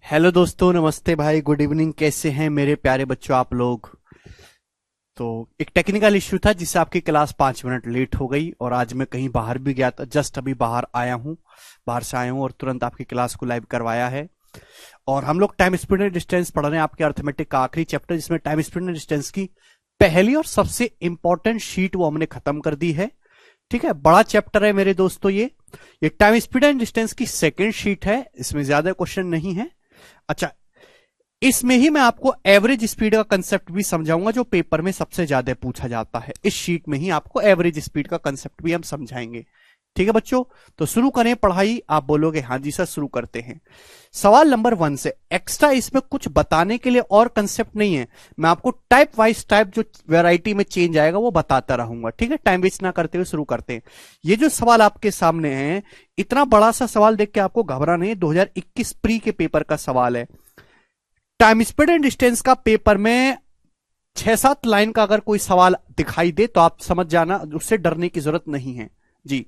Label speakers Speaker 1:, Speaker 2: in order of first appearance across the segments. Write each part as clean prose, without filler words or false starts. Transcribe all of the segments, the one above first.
Speaker 1: Hello दोस्तों, नमस्ते भाई, गुड इवनिंग। कैसे हैं मेरे प्यारे बच्चों आप लोग। तो एक टेक्निकल इश्यू था जिससे आपकी क्लास 5 मिनट लेट हो गई और आज मैं कहीं बाहर भी गया था। जस्ट अभी बाहर से आया हूं और तुरंत आपकी क्लास को लाइव करवाया है। और हम लोग टाइम स्पीड एंड डिस्टेंस पढ़ रहे हैं, आपके अर्थमेटिक का आखिरी चैप्टर, जिसमें टाइम स्पीड एंड डिस्टेंस की पहली और सबसे इंपॉर्टेंट शीट वो हमने खत्म कर दी है। ठीक है, बड़ा चैप्टर है मेरे दोस्तों। ये टाइम स्पीड एंड डिस्टेंस की सेकेंड शीट है, इसमें ज्यादा क्वेश्चन नहीं है। अच्छा, इसमें ही मैं आपको एवरेज स्पीड का कंसेप्ट भी समझाऊंगा जो पेपर में सबसे ज्यादा पूछा जाता है। इस शीट में ही आपको एवरेज स्पीड का कंसेप्ट भी हम समझाएंगे। ठीक है बच्चों, तो शुरू करें पढ़ाई। आप बोलोगे हाँ जी सर, शुरू करते हैं। सवाल नंबर 1 से एक्स्ट्रा इसमें कुछ बताने के लिए और कंसेप्ट नहीं है। मैं आपको टाइप वाइज टाइप जो वैरायटी में चेंज आएगा वो बताता रहूंगा। ठीक है, टाइम वेस्ट ना करते हुए शुरू करते हैं। ये जो सवाल आपके सामने है, इतना बड़ा सा सवाल देख के आपको घबरा नहीं, 2021 प्री के पेपर का सवाल है। टाइम स्पीड एंड डिस्टेंस का पेपर में 6-7 लाइन का अगर कोई सवाल दिखाई दे तो आप समझ जाना, उससे डरने की जरूरत नहीं है जी।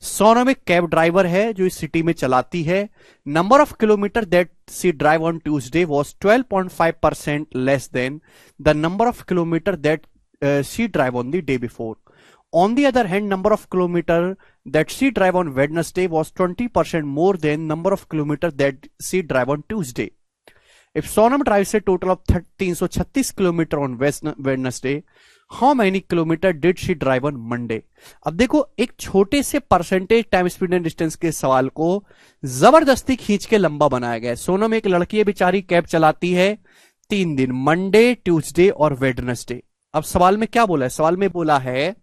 Speaker 1: सोनम एक कैब ड्राइवर है जो इस सिटी में चलाती है। Number of kilometre that she drive on Tuesday was 12.5% less than the number of kilometre that she drive on the day before. On the other hand, number of kilometer that she drive on Wednesday was 20% more than number of kilometer that she drive on Tuesday. If Sonam drives a total of 336 kilometer on Wednesday, how many kilometer did she drive on Monday? अब देखो, एक छोटे से percentage time speed and distance के सवाल को जबरदस्ती खींच के लंबा बनाया गया है। सोनम एक लड़की है, बेचारी कैब चलाती है 3 दिन, मंडे, ट्यूसडे और वेडनेसडे। अब सवाल में क्या बोला है? सवाल में बोला है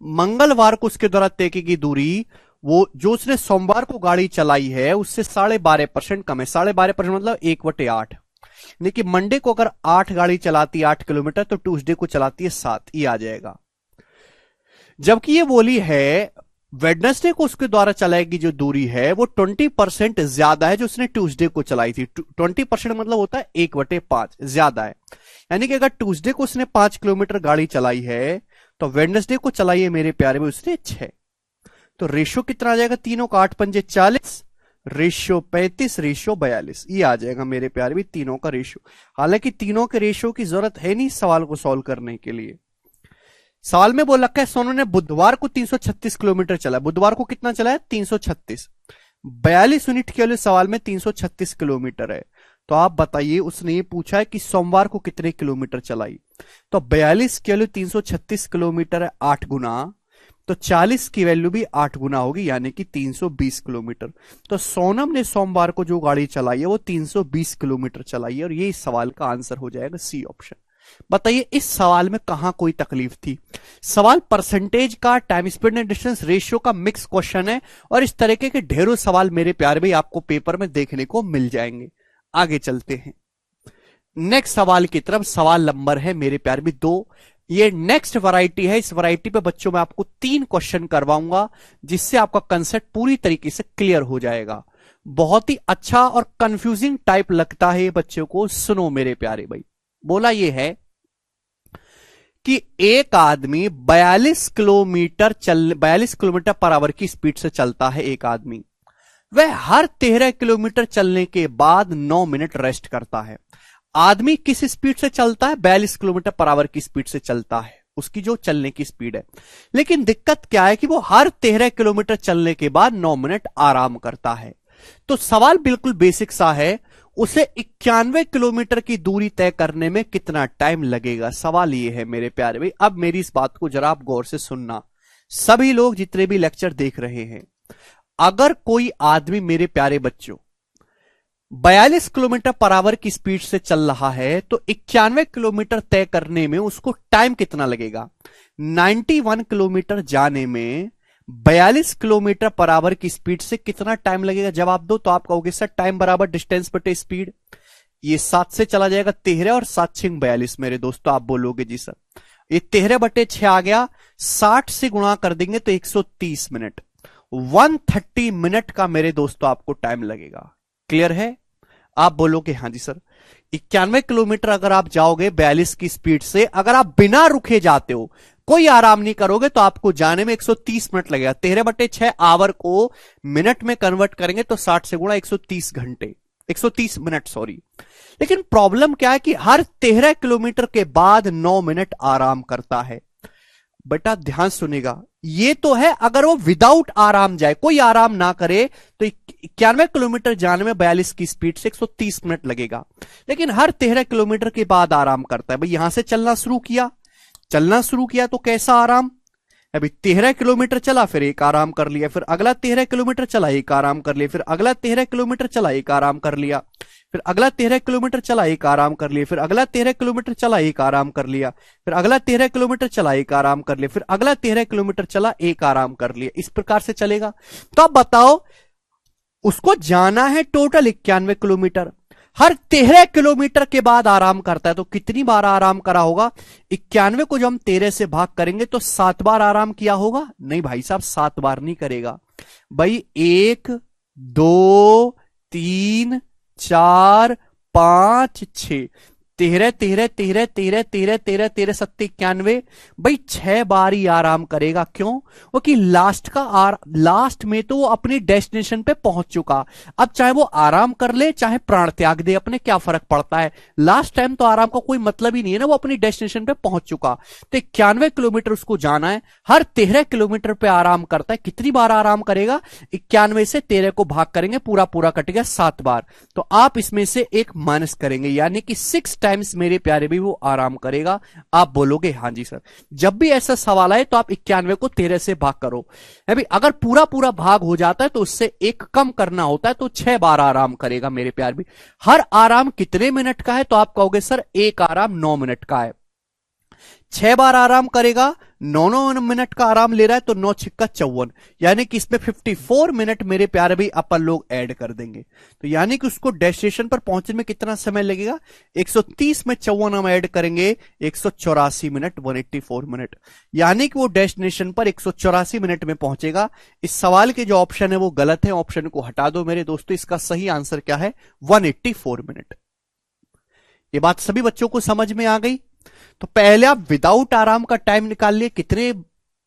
Speaker 1: मंगलवार को उसके द्वारा तय की गई दूरी, वो जो उसने सोमवार को गाड़ी चलाई है उससे 12.5% कम है। 12.5% मतलब 1/8। यानी कि मंडे को अगर 8 गाड़ी चलाती है 8 किलोमीटर, तो ट्यूसडे को चलाती है 7, ये आ जाएगा। जबकि ये बोली है वेडनेसडे को उसके द्वारा चलाएगी जो दूरी है वो 20% ज्यादा है जो उसने ट्यूसडे को चलाई थी। 20% मतलब होता है 1/5 ज्यादा है। यानी कि अगर ट्यूसडे को उसने 5 किलोमीटर गाड़ी चलाई है तो वेडनेसडे को चलाई है मेरे प्यारे में उसने 6। तो रेशियो कितना आ जाएगा? तीनों का 8 पंजे 40, रेशियो 35, रेशियो 42, ये आ जाएगा मेरे प्यारे भी तीनों का रेशियो। हालांकि तीनों के रेशियो की जरूरत है नहीं सवाल को सॉल्व करने के लिए। सवाल में बोल रखा है सोनू ने बुधवार को 336 किलोमीटर चला। बुधवार को कितना चला है? 336। 42 यूनिट के लिए सवाल में 336 किलोमीटर है। तो आप बताइए, उसने ये पूछा है कि सोमवार को कितने किलोमीटर चलाई। तो 42 की वैल्यू 336 किलोमीटर है 8 गुना, तो 40 की वैल्यू भी 8 गुना होगी, यानी कि 320 किलोमीटर। तो सोनम ने सोमवार को जो गाड़ी चलाई है वो 320 किलोमीटर चलाई है और ये इस सवाल का आंसर हो जाएगा सी ऑप्शन। बताइए इस सवाल में कहां कोई तकलीफ थी? सवाल परसेंटेज का, time speed and distance ratio का मिक्स क्वेश्चन है और इस तरीके के ढेरों सवाल मेरे प्यारे भाई आपको पेपर में देखने को मिल जाएंगे। आगे चलते हैं नेक्स्ट सवाल की तरफ। सवाल नंबर है मेरे प्यारे भी 2। ये नेक्स्ट वैरायटी है। इस वैरायटी पे बच्चों में आपको 3 क्वेश्चन करवाऊंगा जिससे आपका कंसेप्ट पूरी तरीके से क्लियर हो जाएगा। बहुत ही अच्छा और कंफ्यूजिंग टाइप लगता है ये बच्चों को। सुनो मेरे प्यारे भाई, बोला ये है कि एक आदमी 42 किलोमीटर पर आवर की स्पीड से चलता है। एक आदमी वह हर 13 किलोमीटर चलने के बाद 9 मिनट रेस्ट करता है। आदमी किस स्पीड से चलता है? 42 किलोमीटर पर आवर की स्पीड से चलता है, उसकी जो चलने की स्पीड है। लेकिन दिक्कत क्या है कि वो हर 13 किलोमीटर चलने के बाद 9 मिनट आराम करता है। तो सवाल बिल्कुल बेसिक सा है, उसे 91 किलोमीटर की दूरी तय करने में कितना टाइम लगेगा? सवाल ये है मेरे प्यारे भाई। अब मेरी इस बात को जरा आप गौर से सुनना, सभी लोग जितने भी लेक्चर देख रहे हैं। अगर कोई आदमी मेरे प्यारे बच्चों 42 किलोमीटर पर आवर की स्पीड से चल रहा है तो 91 किलोमीटर तय करने में उसको टाइम कितना लगेगा? 91 किलोमीटर जाने में 42 किलोमीटर पर आवर की स्पीड से कितना टाइम लगेगा? जवाब दो। तो आप कहोगे सर टाइम बराबर डिस्टेंस बटे स्पीड। ये 7 से चला जाएगा 13 और 7 6 42 मेरे दोस्तों। आप बोलोगे जी सर ये 13/6 आ गया, 60 से गुणा कर देंगे तो 130 मिनट, 130 मिनट का मेरे दोस्तों आपको टाइम लगेगा। क्लियर है? आप बोलोगे हाँ जी सर। 91 किलोमीटर अगर आप जाओगे 42 की स्पीड से, अगर आप बिना रुके जाते हो, कोई आराम नहीं करोगे, तो आपको जाने में 130 मिनट लगेगा। 13/6 आवर को मिनट में कन्वर्ट करेंगे तो 60 से गुणा 130 घंटे। 130 मिनट सॉरी। लेकिन प्रॉब्लम क्या है कि हर 13 किलोमीटर के बाद 9 मिनट आराम करता है। बेटा ध्यान सुनेगा, ये तो है अगर वो विदाउट आराम जाए, कोई आराम ना करे, तो 91 किलोमीटर जाने में 42 की स्पीड से 130 मिनट लगेगा। लेकिन हर 13 किलोमीटर के बाद आराम करता है। भाई यहां से चलना शुरू किया तो कैसा आराम, अभी 13 किलोमीटर चला, फिर एक आराम कर लिया, फिर अगला 13 किलोमीटर चला, एक आराम कर लिया, फिर अगला 13 किलोमीटर चला, एक आराम कर लिया, फिर अगला 13 किलोमीटर चला, एक आराम कर लिया, फिर अगला 13 किलोमीटर चला, एक आराम कर लिया, फिर अगला 13 किलोमीटर चला, एक आराम कर लिया, फिर अगला 13 किलोमीटर चला, एक आराम कर लिया। इस प्रकार से चलेगा। तो अब बताओ, उसको जाना है टोटल 91 किलोमीटर, हर 13 किलोमीटर के बाद आराम करता है, तो कितनी बार आराम करा होगा? 91 को जब हम 13 से भाग करेंगे तो 7 बार आराम किया होगा? नहीं भाई साहब, 7 बार नहीं करेगा भाई। 1 2 3 4 5 6, 13 13 13 13 13 13 13 7 91, भाई 6 बार ही आराम करेगा। क्यों? वो कि लास्ट में तो वो अपनी डेस्टिनेशन पे पहुंच चुका। अब चाहे वो आराम कर ले चाहे प्राण त्याग दे, अपने क्या फर्क पड़ता है? लास्ट टाइम तो आराम का कोई मतलब ही नहीं है ना, वो अपनी डेस्टिनेशन पे पहुंच चुका। तो 91 किलोमीटर उसको जाना है, हर 13 किलोमीटर पे आराम करता है। कितनी बार आराम करेगा? 91 से 13 को भाग करेंगे, पूरा पूरा कट गया 7 बार। तो आप इसमें से एक माइनस करेंगे, यानी कि 6 टाइम्स मेरे प्यारे भी वो आराम करेगा। आप बोलोगे हाँ जी सर। जब भी ऐसा सवाल आए तो आप 91 को 13 से भाग करो। अभी अगर पूरा पूरा भाग हो जाता है तो उससे एक कम करना होता है, तो 6 बार आराम करेगा मेरे प्यारे भी। हर आराम कितने मिनट का है? तो आप कहोगे सर एक आराम 9 मिनट का है। 6 बार आराम करेगा, 9 मिनट का आराम ले रहा है, तो 9 छिक्का 54, यानी कि इसमें 54 मिनट मेरे प्यारे भाई अपन लोग ऐड कर देंगे। तो यानी कि उसको डेस्टिनेशन पर पहुंचने में कितना समय लगेगा? 130 में 54 हम ऐड करेंगे, 184 मिनट, 184 मिनट, यानी कि वो डेस्टिनेशन पर 184 मिनट में पहुंचेगा। इस सवाल के जो ऑप्शन है वो गलत है, ऑप्शन को हटा दो मेरे दोस्तों। इसका सही आंसर क्या है? 184 मिनट। ये बात सभी बच्चों को समझ में आ गई? तो पहले आप विदाउट आराम का टाइम निकाल लिए, कितने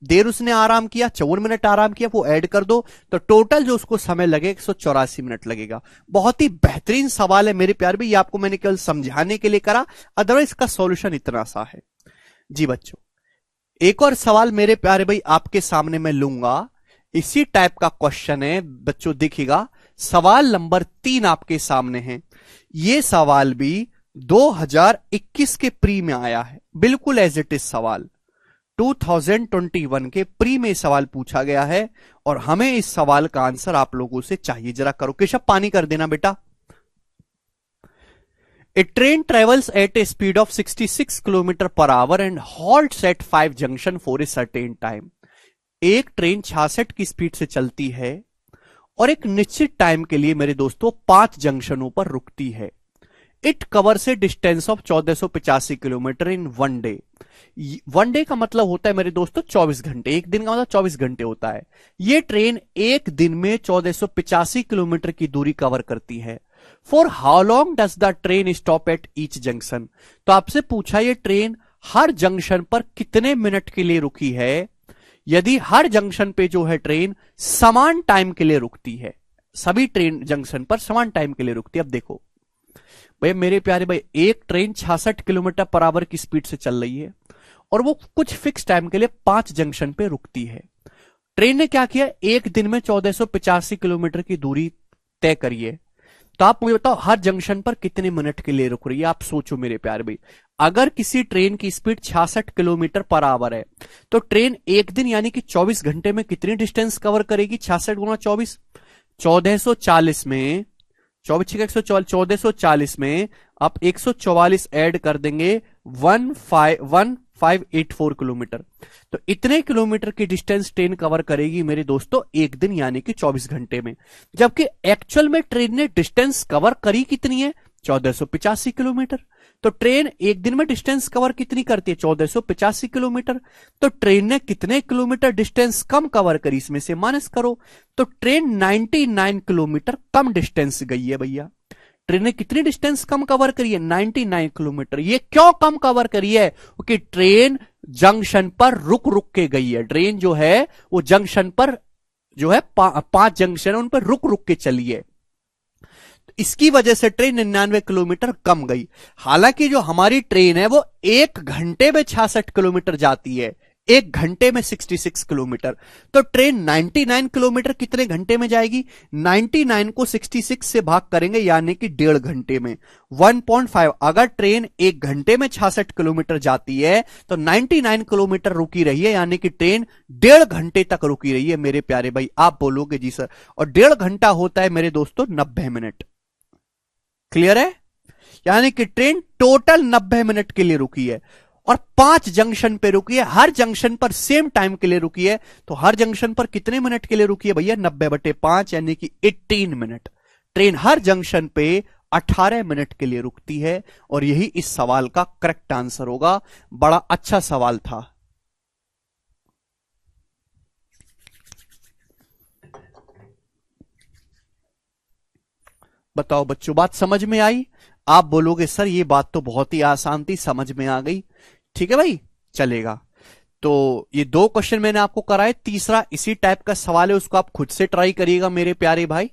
Speaker 1: देर उसने आराम किया? 54 मिनट आराम किया, वो ऐड कर दो, तो टोटल जो उसको समय लगे 184 मिनट लगेगा। बहुत ही बेहतरीन सवाल है मेरे प्यारे भाई, ये आपको मैंने केवल समझाने के लिए करा, अदरवाइज इसका सॉल्यूशन इतना सा है। जी बच्चों, एक और सवाल मेरे प्यारे भाई आपके सामने मैं लूंगा, इसी टाइप का क्वेश्चन है बच्चों, देखिएगा सवाल नंबर 3 आपके सामने है। यह सवाल भी 2021 के प्री में आया है, बिल्कुल एज इट इज सवाल 2021 के प्री में सवाल पूछा गया है, और हमें इस सवाल का आंसर आप लोगों से चाहिए। जरा करो केशव, पानी कर देना बेटा। A train travels at a speed of 66 kilometre per hour and halts at 5 junction for a certain time. एक ट्रेन 66 की स्पीड से चलती है और एक निश्चित टाइम के लिए मेरे दोस्तों 5 जंक्शनों पर रुकती है। It covers A distance of 1485 kilometre in 1 day. 1 day का मतलब होता है मेरे दोस्तों 24 घंटे, एक दिन का मतलब 24 घंटे होता है। यह ट्रेन एक दिन में 1485 किलोमीटर की दूरी कवर करती है। For how long does the train stop at each junction. तो आपसे पूछा ये ट्रेन हर जंक्शन पर कितने मिनट के लिए रुकी है? यदि हर जंक्शन पे जो है ट्रेन समान टाइम के लिए रुकती है, सभी ट्रेन जंक्शन पर समान टाइम के लिए रुकती है। अब देखो भाई मेरे प्यारे भाई, एक ट्रेन 66 किलोमीटर पर आवर की स्पीड से चल रही है और वो कुछ फिक्स टाइम के लिए 5 जंक्शन पे रुकती है। ट्रेन ने क्या किया? एक दिन में 1485 किलोमीटर की दूरी तय करी है। तो आप मुझे बताओ हर जंक्शन पर कितने मिनट के लिए रुक रही है? आप सोचो मेरे प्यारे भाई, अगर किसी ट्रेन की स्पीड 66 किलोमीटर पर आवर है तो ट्रेन एक दिन यानी कि 24 घंटे में कितनी डिस्टेंस कवर करेगी? 66 गुना 24, 1440 में 1440 में आप 144 ऐड कर देंगे, 1584 किलोमीटर। तो इतने किलोमीटर की डिस्टेंस ट्रेन कवर करेगी मेरे दोस्तों एक दिन यानी कि 24 घंटे में। जबकि एक्चुअल में ट्रेन ने डिस्टेंस कवर करी कितनी है? 1485 किलोमीटर। तो ट्रेन एक दिन में डिस्टेंस कवर कितनी करती है? 1485 किलोमीटर। तो ट्रेन ने कितने किलोमीटर डिस्टेंस कम कवर करी? इसमें से माइनस करो। तो ट्रेन 99 किलोमीटर कम डिस्टेंस गई है भैया। ट्रेन ने कितनी डिस्टेंस कम कवर करी है? 99 किलोमीटर। ये क्यों कम कवर करी है? क्योंकि ट्रेन जंक्शन पर रुक रुक के गई है। ट्रेन जो है वो जंक्शन पर जो है 5 जंक्शन उन पर रुक रुक के चली है। इसकी वजह से ट्रेन 99 किलोमीटर कम गई। हालांकि जो हमारी ट्रेन है वो 1 घंटे में 66 किलोमीटर जाती है, 1 घंटे में 66 किलोमीटर। तो ट्रेन 99 किलोमीटर कितने घंटे में जाएगी? 99 को 66 से भाग करेंगे यानी कि 1.5 घंटे में 1.5। अगर ट्रेन 1 घंटे में 66 किलोमीटर जाती है तो 99 किलोमीटर रुकी रही है, यानी कि ट्रेन 1.5 घंटे तक रुकी रही है मेरे प्यारे भाई। आप बोलोगे जी सर, और 1.5 घंटा होता है मेरे दोस्तों 90 मिनट। क्लियर है? यानी कि ट्रेन टोटल 90 मिनट के लिए रुकी है और 5 जंक्शन पे रुकी है, हर जंक्शन पर सेम टाइम के लिए रुकी है। तो हर जंक्शन पर कितने मिनट के लिए रुकी है भैया? 90/5 यानी कि 18 मिनट। ट्रेन हर जंक्शन पे 18 मिनट के लिए रुकती है और यही इस सवाल का करेक्ट आंसर होगा। बड़ा अच्छा सवाल था। बताओ बच्चों, बात समझ में आई? आप बोलोगे सर ये बात तो बहुत ही आसान थी, समझ में आ गई। ठीक है भाई, चलेगा। तो ये 2 क्वेश्चन मैंने आपको कराए, तीसरा इसी टाइप का सवाल है, उसको आप खुद से ट्राई करिएगा मेरे प्यारे भाई।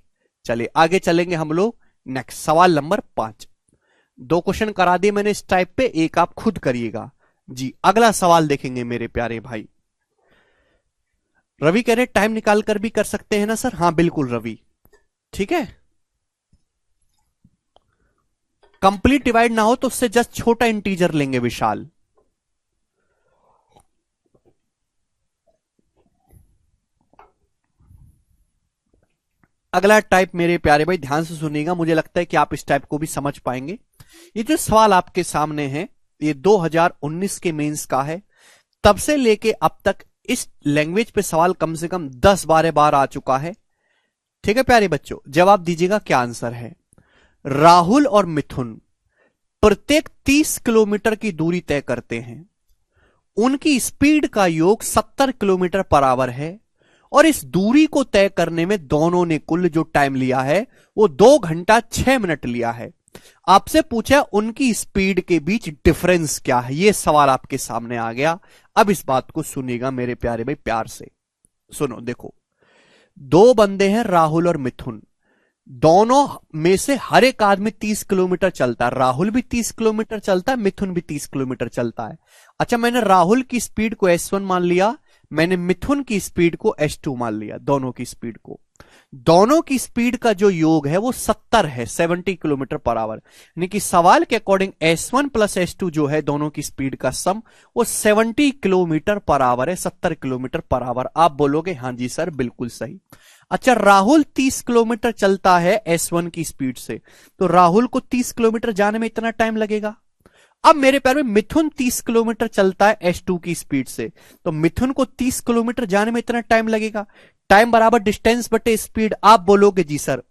Speaker 1: चलिए आगे चलेंगे हम लोग। नेक्स्ट सवाल नंबर 5। 2 क्वेश्चन करा दिए मैंने इस टाइप पे, एक आप खुद करिएगा जी। अगला सवाल देखेंगे मेरे प्यारे भाई। रवि कह रहे टाइम निकाल कर भी कर सकते हैं ना सर? हाँ बिल्कुल रवि, ठीक है। कंप्लीट डिवाइड ना हो तो उससे जस्ट छोटा इंटीजर लेंगे विशाल। अगला टाइप मेरे प्यारे भाई ध्यान से सुनिएगा, मुझे लगता है कि आप इस टाइप को भी समझ पाएंगे। ये जो सवाल आपके सामने है ये 2019 के मेंस का है। तब से लेके अब तक इस लैंग्वेज पे सवाल कम से कम 10-12 बार आ चुका है। ठीक है प्यारे बच्चों, जवाब दीजिएगा क्या आंसर है। राहुल और मिथुन प्रत्येक 30 किलोमीटर की दूरी तय करते हैं। उनकी स्पीड का योग 70 किलोमीटर पर आवर है और इस दूरी को तय करने में दोनों ने कुल जो टाइम लिया है वो 2 घंटा 6 मिनट लिया है। आपसे पूछा उनकी स्पीड के बीच डिफरेंस क्या है, यह सवाल आपके सामने आ गया। अब इस बात को सुनिएगा मेरे प्यारे भाई, प्यार से सुनो। देखो 2 बंदे हैं राहुल और मिथुन, दोनों में से हर एक आदमी 30 किलोमीटर चलता है। राहुल भी 30 किलोमीटर चलता है, मिथुन भी 30 किलोमीटर चलता है। अच्छा, मैंने राहुल की स्पीड को S1 मान लिया, मैंने मिथुन की स्पीड को S2 मान लिया। दोनों की स्पीड को, दोनों की स्पीड का जो योग है वो 70 है, 70 किलोमीटर पर आवर। यानी कि सवाल के अकॉर्डिंग S1 प्लस S2 जो है दोनों की स्पीड का सम वो 70 किलोमीटर पर आवर है, 70 किलोमीटर पर आवर। आप बोलोगे हाँ जी सर बिल्कुल सही। अच्छा, राहुल 30 किलोमीटर चलता है S1 की स्पीड से, तो राहुल को 30 किलोमीटर जाने में इतना टाइम लगेगा। अब मेरे प्यार में मिथुन 30 किलोमीटर चलता है S2 की स्पीड से, तो मिथुन को 30 किलोमीटर जाने में इतना टाइम लगेगा। टाइम बराबर डिस्टेंस बटे स्पीड। आप बोलोगे जी सर,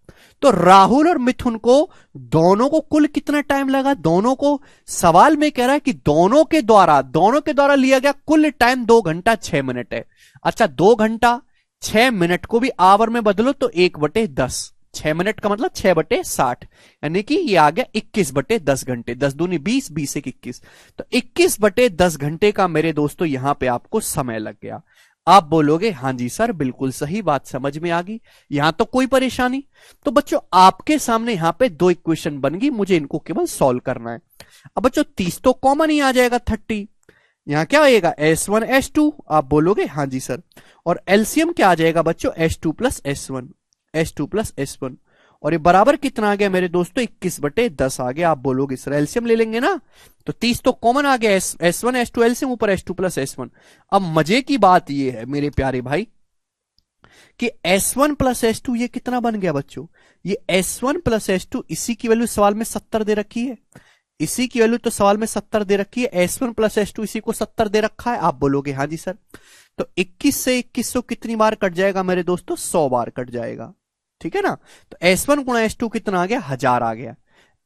Speaker 1: तो राहुल और मिथुन को दोनों को कुल कितना टाइम लगा? दोनों को सवाल में कह रहा है कि दोनों के द्वारा लिया गया कुल टाइम 2 घंटा 6 मिनट है। अच्छा, 2 घंटा 6 मिनट को भी आवर में बदलो तो 1/10, 6 मिनट का मतलब 6/60, यानी कि ये आ गया 21/10 घंटे। 10 दूनी 20, 20 एक 21, तो 21/10 घंटे का मेरे दोस्तों यहां पे आपको समय लग गया। आप बोलोगे हाँ जी सर बिल्कुल सही, बात समझ में आ गई, यहां तो कोई परेशानी। तो बच्चों आपके सामने यहां पे 2 इक्वेशन बन गई, मुझे इनको केवल सॉल्व करना है। अब बच्चों 30 तो कॉमन ही आ जाएगा, 30 यहां क्या आएगा S1 S2। आप बोलोगे हाँ जी सर, और एलसीएम क्या आ जाएगा बच्चों? S2 plus S1, S2 plus S1, और ये बराबर कितना आ गया मेरे दोस्तों? 21/10 आ गया। आप बोलोगे सर एलसीएम ले लेंगे ना, तो 30 तो कॉमन आ गया, S1 S2 एलसीएम ऊपर S2 प्लस S1। अब मजे की बात ये है मेरे प्यारे भाई कि S1 प्लस S2 ये कितना बन गया बच्चों? ये S1 प्लस S2, इसी की वैल्यू सवाल में 70 दे रखी है, इसी की वैल्यू तो सवाल में 70 दे रखी है। S1 प्लस S2 इसी को 70 दे रखा है। आप बोलोगे हाँ जी सर, तो 21 से 2100 कितनी बार कट जाएगा मेरे दोस्तों? 100 बार कट जाएगा, ठीक है ना। तो S1 गुणा S2 कितना आ गया? 1000 आ गया।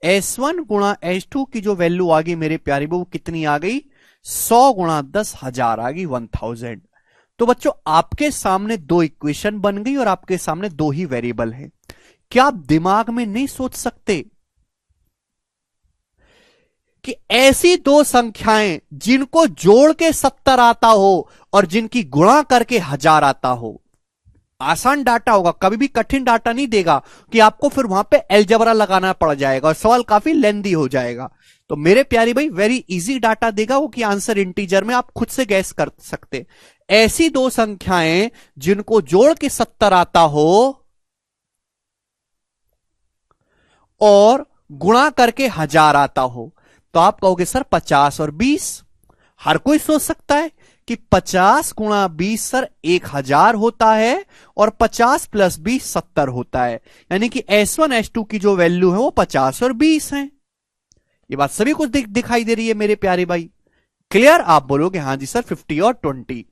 Speaker 1: S1 गुणा S2 की जो वैल्यू आ गई मेरे प्यारे वो कितनी आ गई? 100 गुणा 10 1000 आ गई, 1000। तो बच्चों आपके सामने 2 इक्वेशन बन गई और आपके सामने 2 ही वेरिएबल है। क्या आप दिमाग में नहीं सोच सकते कि ऐसी 2 संख्याएं जिनको जोड़ के 70 आता हो और जिनकी गुणा करके 1000 आता हो, आसान डाटा होगा, कभी भी कठिन डाटा नहीं देगा कि आपको फिर वहां पे अलजेब्रा लगाना पड़ जाएगा और सवाल काफी लेंदी हो जाएगा। तो मेरे प्यारे भाई वेरी इजी डाटा देगा वो कि आंसर इंटीजर में आप खुद से गैस कर सकते। ऐसी दो संख्याएं जिनको जोड़ के 70 आता हो और गुणा करके 1000 आता हो, तो आप कहोगे सर 50 और 20। हर कोई सोच सकता है कि 50 गुणा 20 सर 1000 होता है और 50 प्लस 20 70 होता है, यानी कि S1 S2 की जो वैल्यू है वो 50 और 20 है। ये बात सभी को दिखाई दे रही है मेरे प्यारे भाई, क्लियर? आप बोलोगे हाँ जी सर 50 और 20।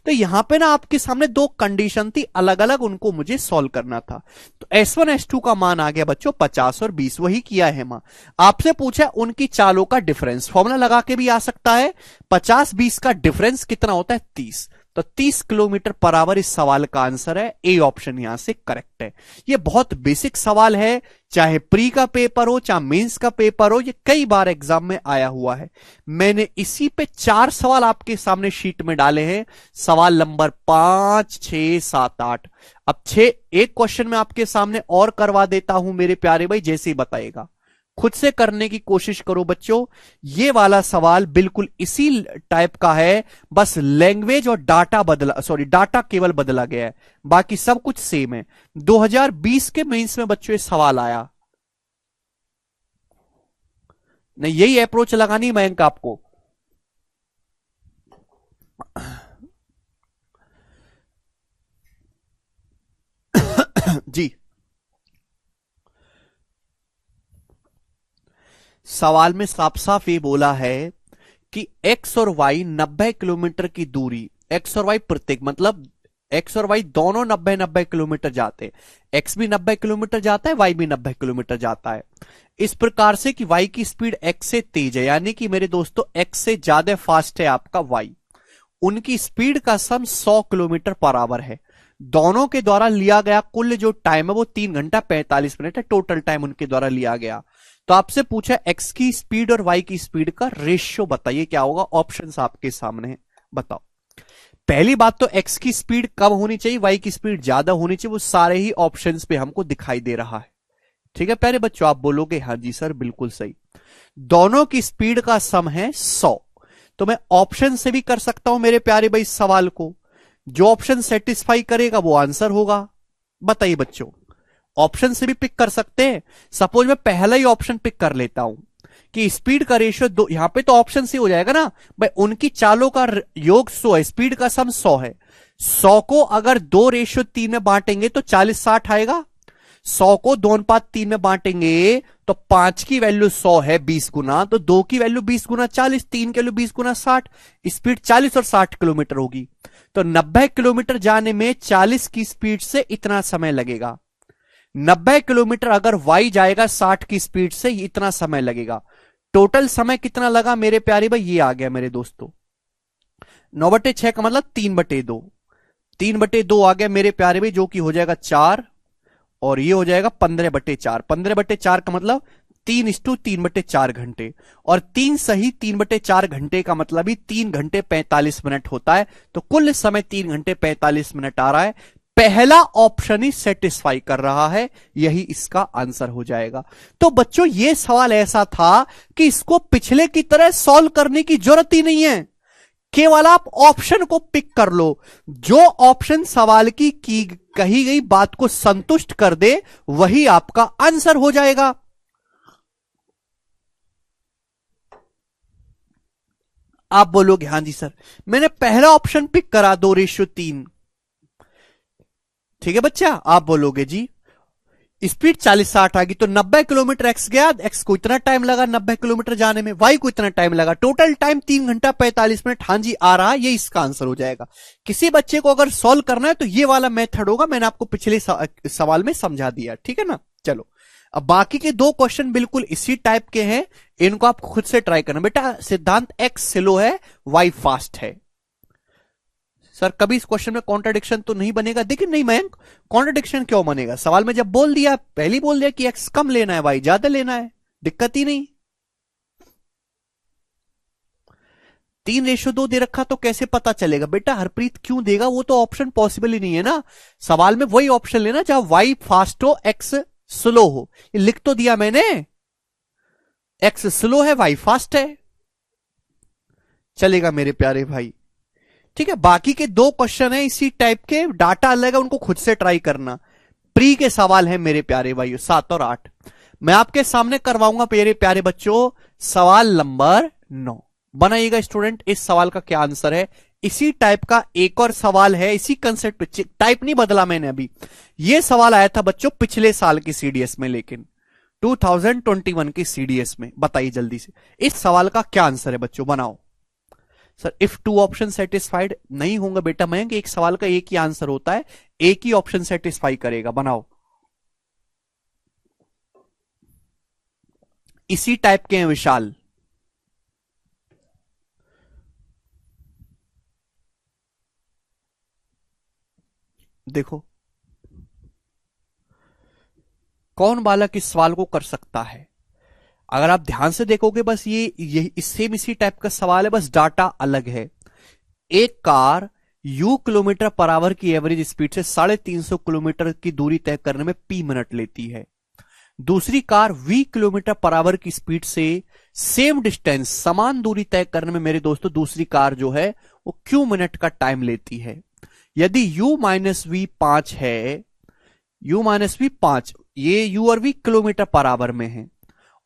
Speaker 1: तो यहां पे ना आपके सामने दो कंडीशन थी अलग अलग, उनको मुझे सॉल्व करना था। तो S1 S2 का मान आ गया बच्चों 50 और 20, वही किया है मां। आपसे पूछा उनकी चालों का डिफरेंस, फॉर्मूला लगा के भी आ सकता है। 50-20 का डिफरेंस कितना होता है 30, तो 30 किलोमीटर पर आवर इस सवाल का आंसर है। ए ऑप्शन यहां से करेक्ट है। ये बहुत बेसिक सवाल है, चाहे प्री का पेपर हो चाहे मेंस का पेपर हो, ये कई बार एग्जाम में आया हुआ है। मैंने इसी पे 4 सवाल आपके सामने शीट में डाले हैं, सवाल नंबर 5, 6, 7, 8। अब 6 एक क्वेश्चन में आपके सामने और करवा देता हूं मेरे प्यारे भाई, जैसे ही बताएगा खुद से करने की कोशिश करो बच्चों। ये वाला सवाल बिल्कुल इसी टाइप का है, बस लैंग्वेज और डाटा बदला, सॉरी डाटा केवल बदला गया है, बाकी सब कुछ सेम है। 2020 के मेंस में बच्चों ये सवाल आया। नहीं, यही अप्रोच लगानी मयंक आपको। जी, सवाल में साफ साफ ये बोला है कि एक्स और वाई 90 किलोमीटर की दूरी, एक्स और वाई प्रत्येक मतलब एक्स और वाई दोनों 90-90 किलोमीटर जाते, एक्स भी 90 किलोमीटर जाता है, वाई भी 90 किलोमीटर जाता है। इस प्रकार से कि वाई की स्पीड एक्स से तेज है, यानी कि मेरे दोस्तों एक्स से ज्यादा फास्ट है आपका वाई। उनकी स्पीड का सम 100 किलोमीटर पर आवर है। दोनों के द्वारा लिया गया कुल जो टाइम है वो 3 घंटा 45 मिनट है, टोटल टाइम उनके द्वारा लिया गया। तो आपसे पूछा एक्स की स्पीड और वाई की स्पीड का रेशियो बताइए क्या होगा। ऑप्शंस आपके सामने है, बताओ। पहली बात तो एक्स की स्पीड कम होनी चाहिए, वाई की स्पीड ज्यादा होनी चाहिए, वो सारे ही ऑप्शंस पे हमको दिखाई दे रहा है। ठीक है प्यारे बच्चों, आप बोलोगे हाँ जी सर बिल्कुल सही। दोनों की स्पीड का सम है 100, तो मैं ऑप्शन से भी कर सकता हूं मेरे प्यारे भाई इस सवाल को। जो ऑप्शन सेटिस्फाई करेगा वो आंसर होगा। बताइए बच्चों, ऑप्शन से भी पिक कर सकते हैं। सपोज मैं पहला ही ऑप्शन पिक कर लेता हूं कि स्पीड का रेशियो दो, यहां पे तो ऑप्शन से हो जाएगा ना भाई, उनकी चालों का योग 100 है, स्पीड का सम 100 है। 100 को अगर 2:3 में बांटेंगे तो 40-60 आएगा। 100 को 2:3 में बांटेंगे तो 5 की वैल्यू 100 है 20 गुना, तो 2 की वैल्यू 20 गुना 40, 3 की वैल्यू 20 गुना 60, स्पीड 40 और 60 किलोमीटर होगी। तो 90 किलोमीटर जाने में 40 की स्पीड से इतना समय लगेगा। 90 किलोमीटर अगर वाई जाएगा 60 की स्पीड से, इतना समय लगेगा। टोटल समय कितना लगा मेरे प्यारे भाई, ये आ गया मेरे दोस्तों 9/6 का मतलब 3/2, 3/2 आ गया मेरे प्यारे भाई, जो कि हो जाएगा 4, और ये हो जाएगा 15/4। 15/4 का मतलब 3:3/4 घंटे, और 3 सही 3/4 घंटे का मतलब ही 3 घंटे 45 मिनट होता है। तो कुल समय 3 घंटे 45 मिनट आ रहा है। पहला ऑप्शन ही सेटिस्फाई कर रहा है, यही इसका आंसर हो जाएगा। तो बच्चों ये सवाल ऐसा था कि इसको पिछले की तरह सॉल्व करने की जरूरत ही नहीं है, केवल आप ऑप्शन को पिक कर लो। जो ऑप्शन सवाल की कही गई बात को संतुष्ट कर दे वही आपका आंसर हो जाएगा। आप बोलोगे हाँ जी सर मैंने पहला ऑप्शन पिक करा 2:3। ठीक है बच्चा, आप बोलोगे जी स्पीड 40-60 आ गई, तो 90 किलोमीटर एक्स गया, एक्स को इतना टाइम लगा 90 किलोमीटर जाने में, वाई को इतना टाइम लगा, टोटल टाइम 3 घंटा 45 मिनट। हाँ जी आ रहा है, ये इसका आंसर हो जाएगा। किसी बच्चे को अगर सॉल्व करना है तो ये वाला मेथड होगा, मैंने आपको पिछले सवाल में समझा दिया। ठीक है ना, चलो अब बाकी के 2 क्वेश्चन बिल्कुल इसी टाइप के हैं, इनको आप खुद से ट्राई करना। बेटा सिद्धांत एक्स स्लो है, वाई फास्ट है। सर कभी इस क्वेश्चन में कॉन्ट्राडिक्शन तो नहीं बनेगा? देखिए नहीं मयंक, कॉन्ट्राडिक्शन क्यों बनेगा? सवाल में जब बोल दिया, पहले बोल दिया कि एक्स कम लेना है वाई ज्यादा लेना है, दिक्कत ही नहीं। 3:2 दे रखा तो कैसे पता चलेगा बेटा? हरप्रीत क्यों देगा? वो तो ऑप्शन पॉसिबल ही नहीं है ना। सवाल में वही ऑप्शन लेना जहां y फास्ट हो x स्लो हो। ये लिख तो दिया मैंने, x स्लो है y फास्ट है। चलेगा मेरे प्यारे भाई, ठीक है। बाकी के 2 क्वेश्चन है इसी टाइप के, डाटा अलग है, उनको खुद से ट्राई करना। प्री के सवाल है मेरे प्यारे भाई 7 और 8। मैं आपके सामने करवाऊंगा मेरे प्यारे बच्चों सवाल नंबर 9। बनाइएगा स्टूडेंट, इस सवाल का क्या आंसर है। इसी टाइप का एक और सवाल है, इसी कंसेप्ट पे, टाइप नहीं बदला मैंने अभी। यह सवाल आया था बच्चों पिछले साल की सीडीएस में, लेकिन 2021 की सीडीएस में। बताइए जल्दी से इस सवाल का क्या आंसर है बच्चों, बनाओ। सर इफ 2 ऑप्शन सेटिस्फाइड नहीं होंगे बेटा मयंक, एक सवाल का एक ही आंसर होता है, एक ही ऑप्शन सेटिस्फाई करेगा। बनाओ। इसी टाइप के हैं विशाल। देखो कौन बालक इस सवाल को कर सकता है? अगर आप ध्यान से देखोगे बस ये सेम इसी टाइप का सवाल है, बस डाटा अलग है। एक car u kilometre per our की एवरेज स्पीड से 350 किलोमीटर की दूरी तय करने में p मिनट लेती है। दूसरी car v kilometre per our की स्पीड से सेम डिस्टेंस, समान दूरी तय करने में मेरे दोस्तों दूसरी कार जो है वो q मिनट का टाइम लेती है। यदि u माइनस वी 5 है, u माइनस वी 5, ये u और v किलोमीटर पर आवर में है,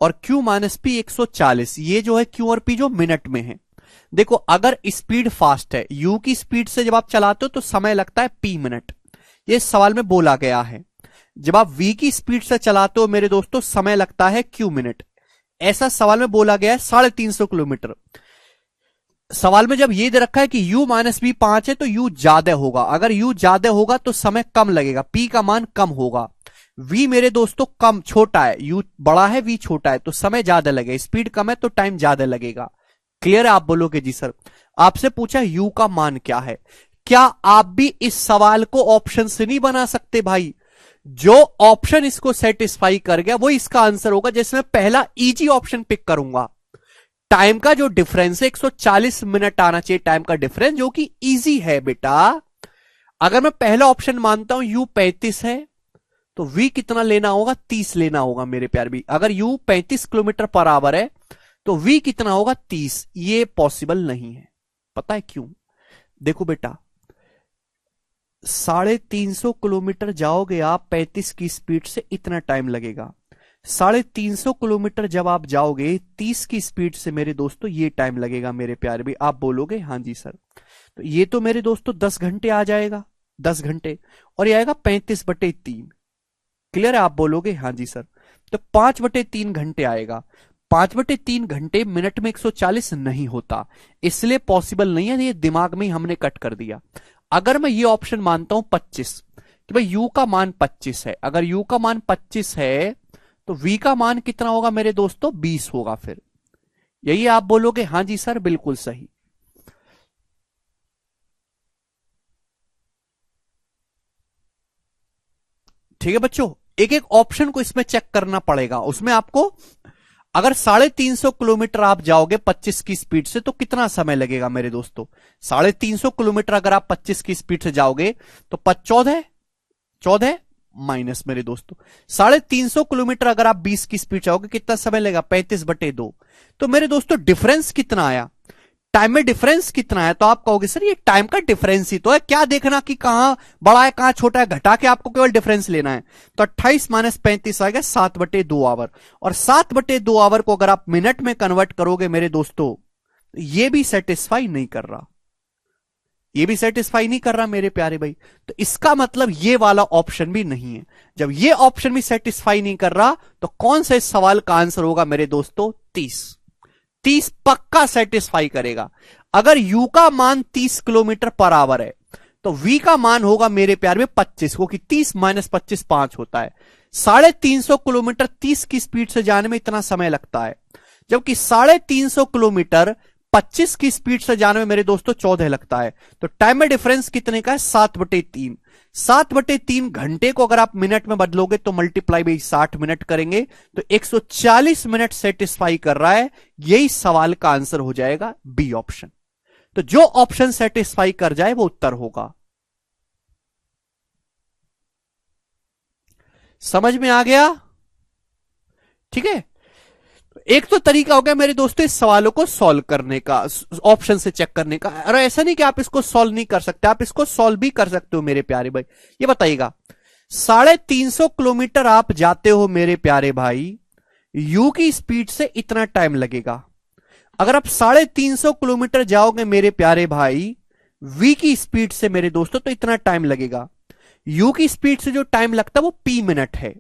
Speaker 1: और q माइनस पी 140, ये जो है q और p जो मिनट में है। देखो अगर स्पीड फास्ट है, u की स्पीड से जब आप चलाते हो तो समय लगता है p मिनट, ये सवाल में बोला गया है। जब आप v की स्पीड से चलाते हो मेरे दोस्तों समय लगता है q मिनट, ऐसा सवाल में बोला गया है 350 किलोमीटर। सवाल में जब ये दे रखा है कि u माइनस वी 5 है तो u ज्यादा होगा, अगर u ज्यादा होगा तो समय कम लगेगा, p का मान कम होगा। v मेरे दोस्तों कम छोटा है, u बड़ा है v छोटा है तो समय ज्यादा लगेगा, स्पीड कम है तो टाइम ज्यादा लगेगा। क्लियर है? आप बोलोगे जी सर। आपसे पूछा u का मान क्या है, क्या आप भी इस सवाल को ऑप्शन से नहीं बना सकते भाई? जो ऑप्शन इसको सेटिस्फाई कर गया वो इसका आंसर होगा। जैसे मैं पहला इजी ऑप्शन पिक करूंगा, टाइम का जो डिफरेंस है 140 मिनट आना चाहिए, टाइम का डिफरेंस जो कि इजी है बेटा। अगर मैं पहला ऑप्शन मानता हूं u 35 है तो v कितना लेना होगा? 30 लेना होगा मेरे प्यार भी। अगर u 35 किलोमीटर पर आवर है तो v कितना होगा? 30। ये पॉसिबल नहीं है, पता है क्यों? देखो बेटा 350 किलोमीटर जाओगे आप 35 की स्पीड से, इतना टाइम लगेगा। 350 किलोमीटर जब आप जाओगे 30 की स्पीड से मेरे दोस्तों ये टाइम लगेगा मेरे प्यारे भी। आप बोलोगे हाँ जी सर, तो ये तो मेरे दोस्तों 10 घंटे आ जाएगा, 10 घंटे, और ये आएगा 35/3। क्लियर है? आप बोलोगे हाँ जी सर, तो 5/3 घंटे आएगा। 5/3 घंटे मिनट में 140 नहीं होता, इसलिए पॉसिबल नहीं है, ये दिमाग में ही हमने कट कर दिया। अगर मैं ये ऑप्शन मानता हूं 25 कि भाई u का मान 25 है, अगर u का मान 25 है तो v का मान कितना होगा मेरे दोस्तों? 20 होगा। फिर यही आप बोलोगे हाँ जी सर, बिल्कुल सही। ठीक है बच्चों, एक एक ऑप्शन को इसमें चेक करना पड़ेगा। उसमें आपको अगर 350 किलोमीटर आप जाओगे 25 की स्पीड से तो कितना समय लगेगा मेरे दोस्तों? 350 किलोमीटर अगर आप 25 की स्पीड से जाओगे तो 14 माइनस मेरे दोस्तों 350 किलोमीटर अगर आप 20 की स्पीड जाओगे कितना समय लगेगा? 35/2। तो मेरे दोस्तों डिफरेंस कितना आया? टाइम में डिफरेंस कितना है? तो आप कहोगे सर ये टाइम का डिफरेंस ही तो है, क्या देखना कि कहां बड़ा है कहां छोटा है, घटा के आपको केवल डिफरेंस लेना है। तो 28 माइनस 35 आएगा 7/2 आवर, और 7/2 आवर को अगर आप मिनट में कन्वर्ट करोगे मेरे दोस्तों ये भी सेटिस्फाई नहीं कर रहा, ये भी सेटिस्फाई नहीं कर रहा मेरे प्यारे भाई। तो इसका मतलब ये वाला ऑप्शन भी नहीं है। जब ये ऑप्शन भी सेटिस्फाई नहीं कर रहा तो कौन सा इस सवाल का आंसर होगा मेरे दोस्तों? 30 पक्का सेटिस्फाई करेगा। अगर u का मान 30 किलोमीटर पर आवर है तो v का मान होगा मेरे प्यार में 25, क्योंकि 30 माइनस 25 5 होता है। 350 किलोमीटर 30 की स्पीड से जाने में इतना समय लगता है, जबकि 350 किलोमीटर 25 की स्पीड से जाने में मेरे दोस्तों 14 लगता है। तो टाइम में डिफरेंस कितने का है? 7/3। 7/3 घंटे को अगर आप मिनट में बदलोगे तो मल्टीप्लाई बाई 60 मिनट करेंगे तो 140 मिनट सेटिस्फाई कर रहा है। यही सवाल का आंसर हो जाएगा बी ऑप्शन। तो जो ऑप्शन सेटिस्फाई कर जाए वो उत्तर होगा। समझ में आ गया? ठीक है। एक तो तरीका हो गया मेरे दोस्तों इस सवालों को सॉल्व करने का, ऑप्शन से चेक करने का। और ऐसा नहीं कि आप इसको सॉल्व नहीं कर सकते, आप इसको सॉल्व भी कर सकते हो मेरे प्यारे भाई। ये बताइएगा, 350 किलोमीटर आप जाते हो मेरे प्यारे भाई, यू की स्पीड से इतना टाइम लगेगा। अगर आप 350 किलोमीटर जाओगे मेरे प्यारे भाई वी की स्पीड से मेरे दोस्तों, तो इतना टाइम लगेगा। यू की स्पीड से जो टाइम लगता है वो पी मिनट है।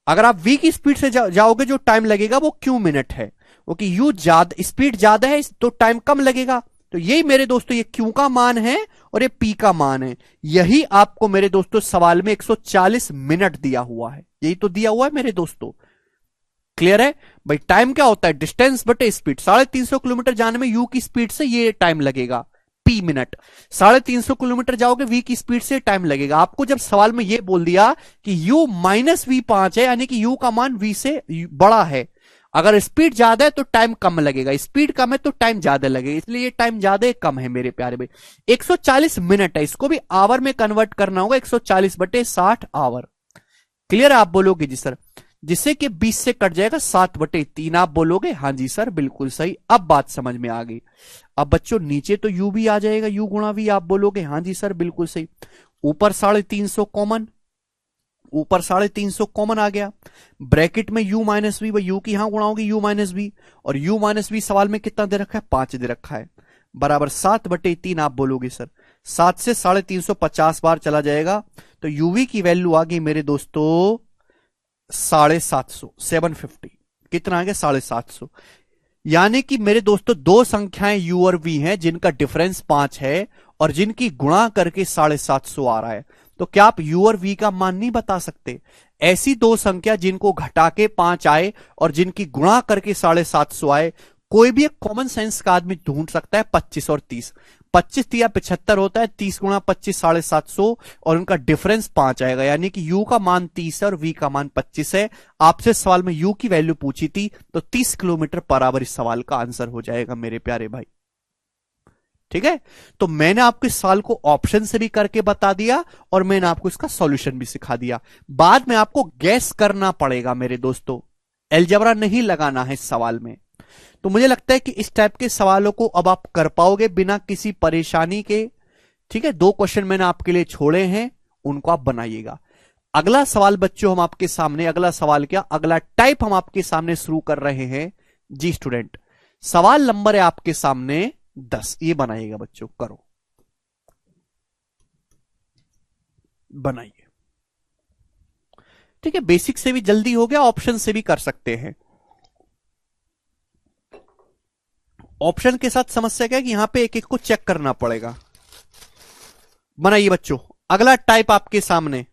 Speaker 1: अगर आप वी की स्पीड से जाओगे जो टाइम लगेगा वो क्यू मिनट है। क्योंकि यू ज्यादा स्पीड ज्यादा है तो टाइम कम लगेगा। तो यही मेरे दोस्तों ये क्यू का मान है और ये पी का मान है। यही आपको मेरे दोस्तों सवाल में 140 मिनट दिया हुआ है, यही तो दिया हुआ है मेरे दोस्तों। क्लियर है भाई? टाइम क्या होता है? डिस्टेंस बटे स्पीड। 350 किलोमीटर जाने में यू की स्पीड से ये टाइम लगेगा पी मिनट। 350 किलोमीटर जाओगे वी की स्पीड से टाइम लगेगा। आपको जब सवाल में ये बोल दिया कि u माइनस वी 5 है, यानी कि u का मान v से बड़ा है। अगर स्पीड ज्यादा है तो टाइम कम लगेगा, स्पीड कम है तो टाइम ज्यादा लगेगा, इसलिए ये टाइम ज्यादा है कम है मेरे प्यारे भाई। 140 मिनट है, इसको भी आवर में कन्वर्ट करना होगा। 140 बटे 60 आवर। क्लियर है? आप बोलोगे जी सर। जिससे कि 20 से कट जाएगा 7/3। आप बोलोगे हाँ जी सर बिल्कुल सही। अब बात समझ में आ गई। अब बच्चों नीचे तो u भी आ जाएगा, u गुणा v। आप बोलोगे हाँ जी सर बिल्कुल सही। ऊपर 350 कॉमन, ऊपर 350 कॉमन आ गया। ब्रैकेट में u माइनस वी, यू की यहां गुणा होगी u माइनस वी। और u माइनस वी सवाल में कितना दे रखा है? 5 दे रखा है। बराबर 7/3। आप बोलोगे सर 7 से 350 बार चला जाएगा तो uv की वैल्यू आ गई मेरे दोस्तों 750, 750। कितना आ गया? 750। यानी कि मेरे दोस्तों दो संख्याएं u और v हैं जिनका डिफरेंस 5 है और जिनकी गुणा करके 750 आ रहा है। तो क्या आप u और v का मान नहीं बता सकते? ऐसी दो संख्या जिनको घटा के 5 आए और जिनकी गुणा करके 750 आए, कोई भी एक कॉमन सेंस का आदमी ढूंढ सकता है 25 और 30। 25 या 75 होता है, 30 गुणा 25 750 और उनका डिफरेंस 5 आएगा। यानी कि u का मान 30 है और v का मान 25 है। आपसे सवाल में u की वैल्यू पूछी थी तो 30 किलोमीटर पर आवर इस सवाल का आंसर हो जाएगा मेरे प्यारे भाई। ठीक है? तो मैंने आपको इस सवाल को ऑप्शन से भी करके बता दिया और मैंने आपको इसका सॉल्यूशन भी सिखा दिया। बाद में आपको गैस करना पड़ेगा मेरे दोस्तों, अलजेब्रा नहीं लगाना है इस सवाल में। तो मुझे लगता है कि इस टाइप के सवालों को अब आप कर पाओगे बिना किसी परेशानी के। ठीक है? 2 क्वेश्चन मैंने आपके लिए छोड़े हैं, उनको आप बनाइएगा। अगला सवाल बच्चों हम आपके सामने, अगला सवाल क्या, अगला टाइप हम आपके सामने शुरू कर रहे हैं। जी स्टूडेंट, सवाल नंबर है आपके सामने 10। ये बनाइएगा बच्चों, करो, बनाइए। ठीक है? बेसिक से भी जल्दी हो गया, ऑप्शन से भी कर सकते हैं। ऑप्शन के साथ समस्या क्या है कि यहां पे एक एक को चेक करना पड़ेगा। बनाइए बच्चों, अगला टाइप आपके सामने।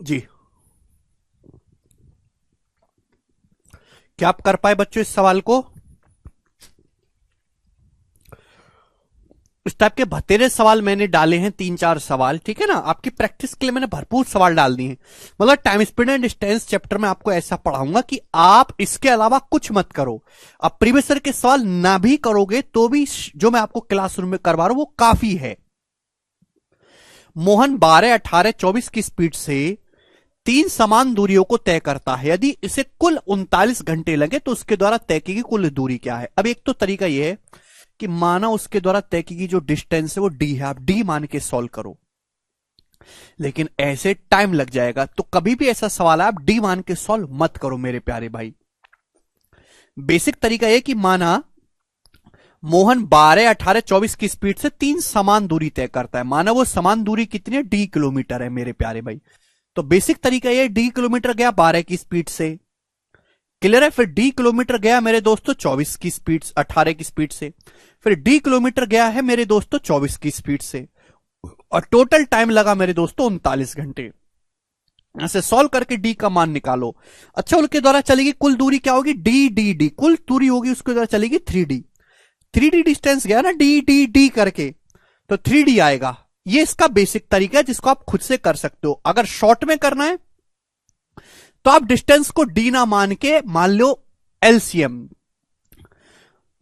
Speaker 1: जी, क्या आप कर पाए बच्चों इस सवाल को? इस टाइप के बतेरे सवाल मैंने डाले हैं, 3-4 सवाल, ठीक है ना, आपकी प्रैक्टिस के लिए मैंने भरपूर सवाल डाल दिए हैं। मतलब time speed and distance chapter में आपको ऐसा पढ़ाऊंगा कि आप इसके अलावा कुछ मत करो। अब प्रीवियस ईयर के सवाल ना भी करोगे तो भी जो मैं आपको क्लासरूम में करवा रहा हूं वो काफी है। मोहन 12, 18, 24 की स्पीड से 3 समान दूरियों को तय करता है। यदि इसे कुल 39 घंटे लगे तो उसके द्वारा तय की गई कुल दूरी क्या है? अब एक तो तरीका यह है कि माना उसके द्वारा तय की गई जो डिस्टेंस है वो डी है, आप डी मान के सॉल्व करो, लेकिन ऐसे टाइम लग जाएगा। तो कभी भी ऐसा सवाल है आप डी मान के सॉल्व मत करो मेरे प्यारे भाई। बेसिक तरीका यह कि माना मोहन 12, 18, 24 की स्पीड से 3 समान दूरी तय करता है। माना वो समान दूरी कितनी है? डी किलोमीटर है मेरे प्यारे भाई। तो बेसिक तरीका यह, डी किलोमीटर गया 12 की स्पीड से, क्लियर है। फिर डी किलोमीटर गया मेरे दोस्तों 24 की स्पीड, 18 की स्पीड से, फिर डी किलोमीटर गया है मेरे दोस्तों 24 की स्पीड से, और टोटल टाइम लगा मेरे दोस्तों 39 घंटे। ऐसे सॉल्व करके डी का मान निकालो। अच्छा, उनके द्वारा चलेगी कुल दूरी क्या होगी? डी डी डी, कुल दूरी होगी उसके द्वारा चलेगी 3D। 3D डिस्टेंस गया ना डी डी डी करके, तो 3D आएगा। ये इसका बेसिक तरीका है जिसको आप खुद से कर सकते हो। अगर शॉर्ट में करना है तो आप डिस्टेंस को डी ना मान के मान लो एलसीएम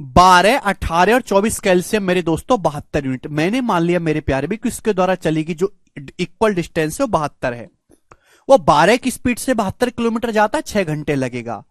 Speaker 1: 12, 18 और 24 का एलसीएम मेरे दोस्तों 72 यूनिट मैंने मान लिया मेरे प्यारे भी कि इसके द्वारा चलेगी जो इक्वल डिस्टेंस है वो 72 है। वो 12 की स्पीड से 72 किलोमीटर जाता है 6 घंटे लगेगा।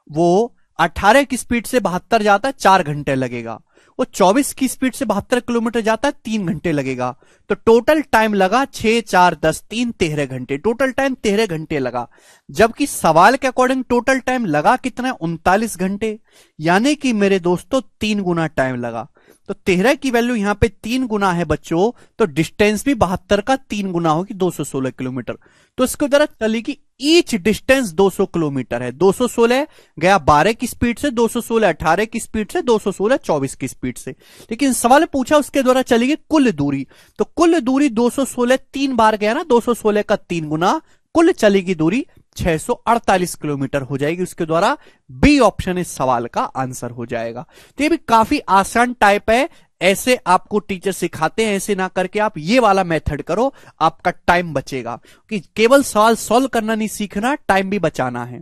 Speaker 1: वो 18 की स्पीड से 72 जाता है 4 घंटे लगेगा। वो 24 की स्पीड से 72 किलोमीटर जाता है 3 घंटे लगेगा। तो टोटल टाइम लगा 6, 4, 10, 3, 13 घंटे, टोटल टाइम 13 घंटे लगा। जबकि सवाल के अकॉर्डिंग टोटल टाइम लगा कितना? 39 घंटे, यानी कि मेरे दोस्तों 3 गुना टाइम लगा। तो 13 की वैल्यू यहां पे 3 गुना है बच्चों, तो डिस्टेंस भी 72 का 3 गुना होगी, 216 किलोमीटर। तो इसके द्वारा चलेगी ईच डिस्टेंस 200 किलोमीटर है। 216 गया 12 की स्पीड से, 216 18 की स्पीड से, 216 24 की स्पीड से। लेकिन सवाल पूछा उसके द्वारा चलेगी कुल दूरी, तो कुल दूरी 216 3 बार गया ना, 216 का 3 गुना, कुल चलेगी दूरी 648 किलोमीटर हो जाएगी। उसके द्वारा बी ऑप्शन इस सवाल का आंसर हो जाएगा। तो ये भी काफी आसान टाइप है, ऐसे आपको टीचर सिखाते हैं, ऐसे ना करके आप ये वाला मेथड करो, आपका टाइम बचेगा। कि केवल सवाल सॉल्व करना नहीं सीखना, टाइम भी बचाना है।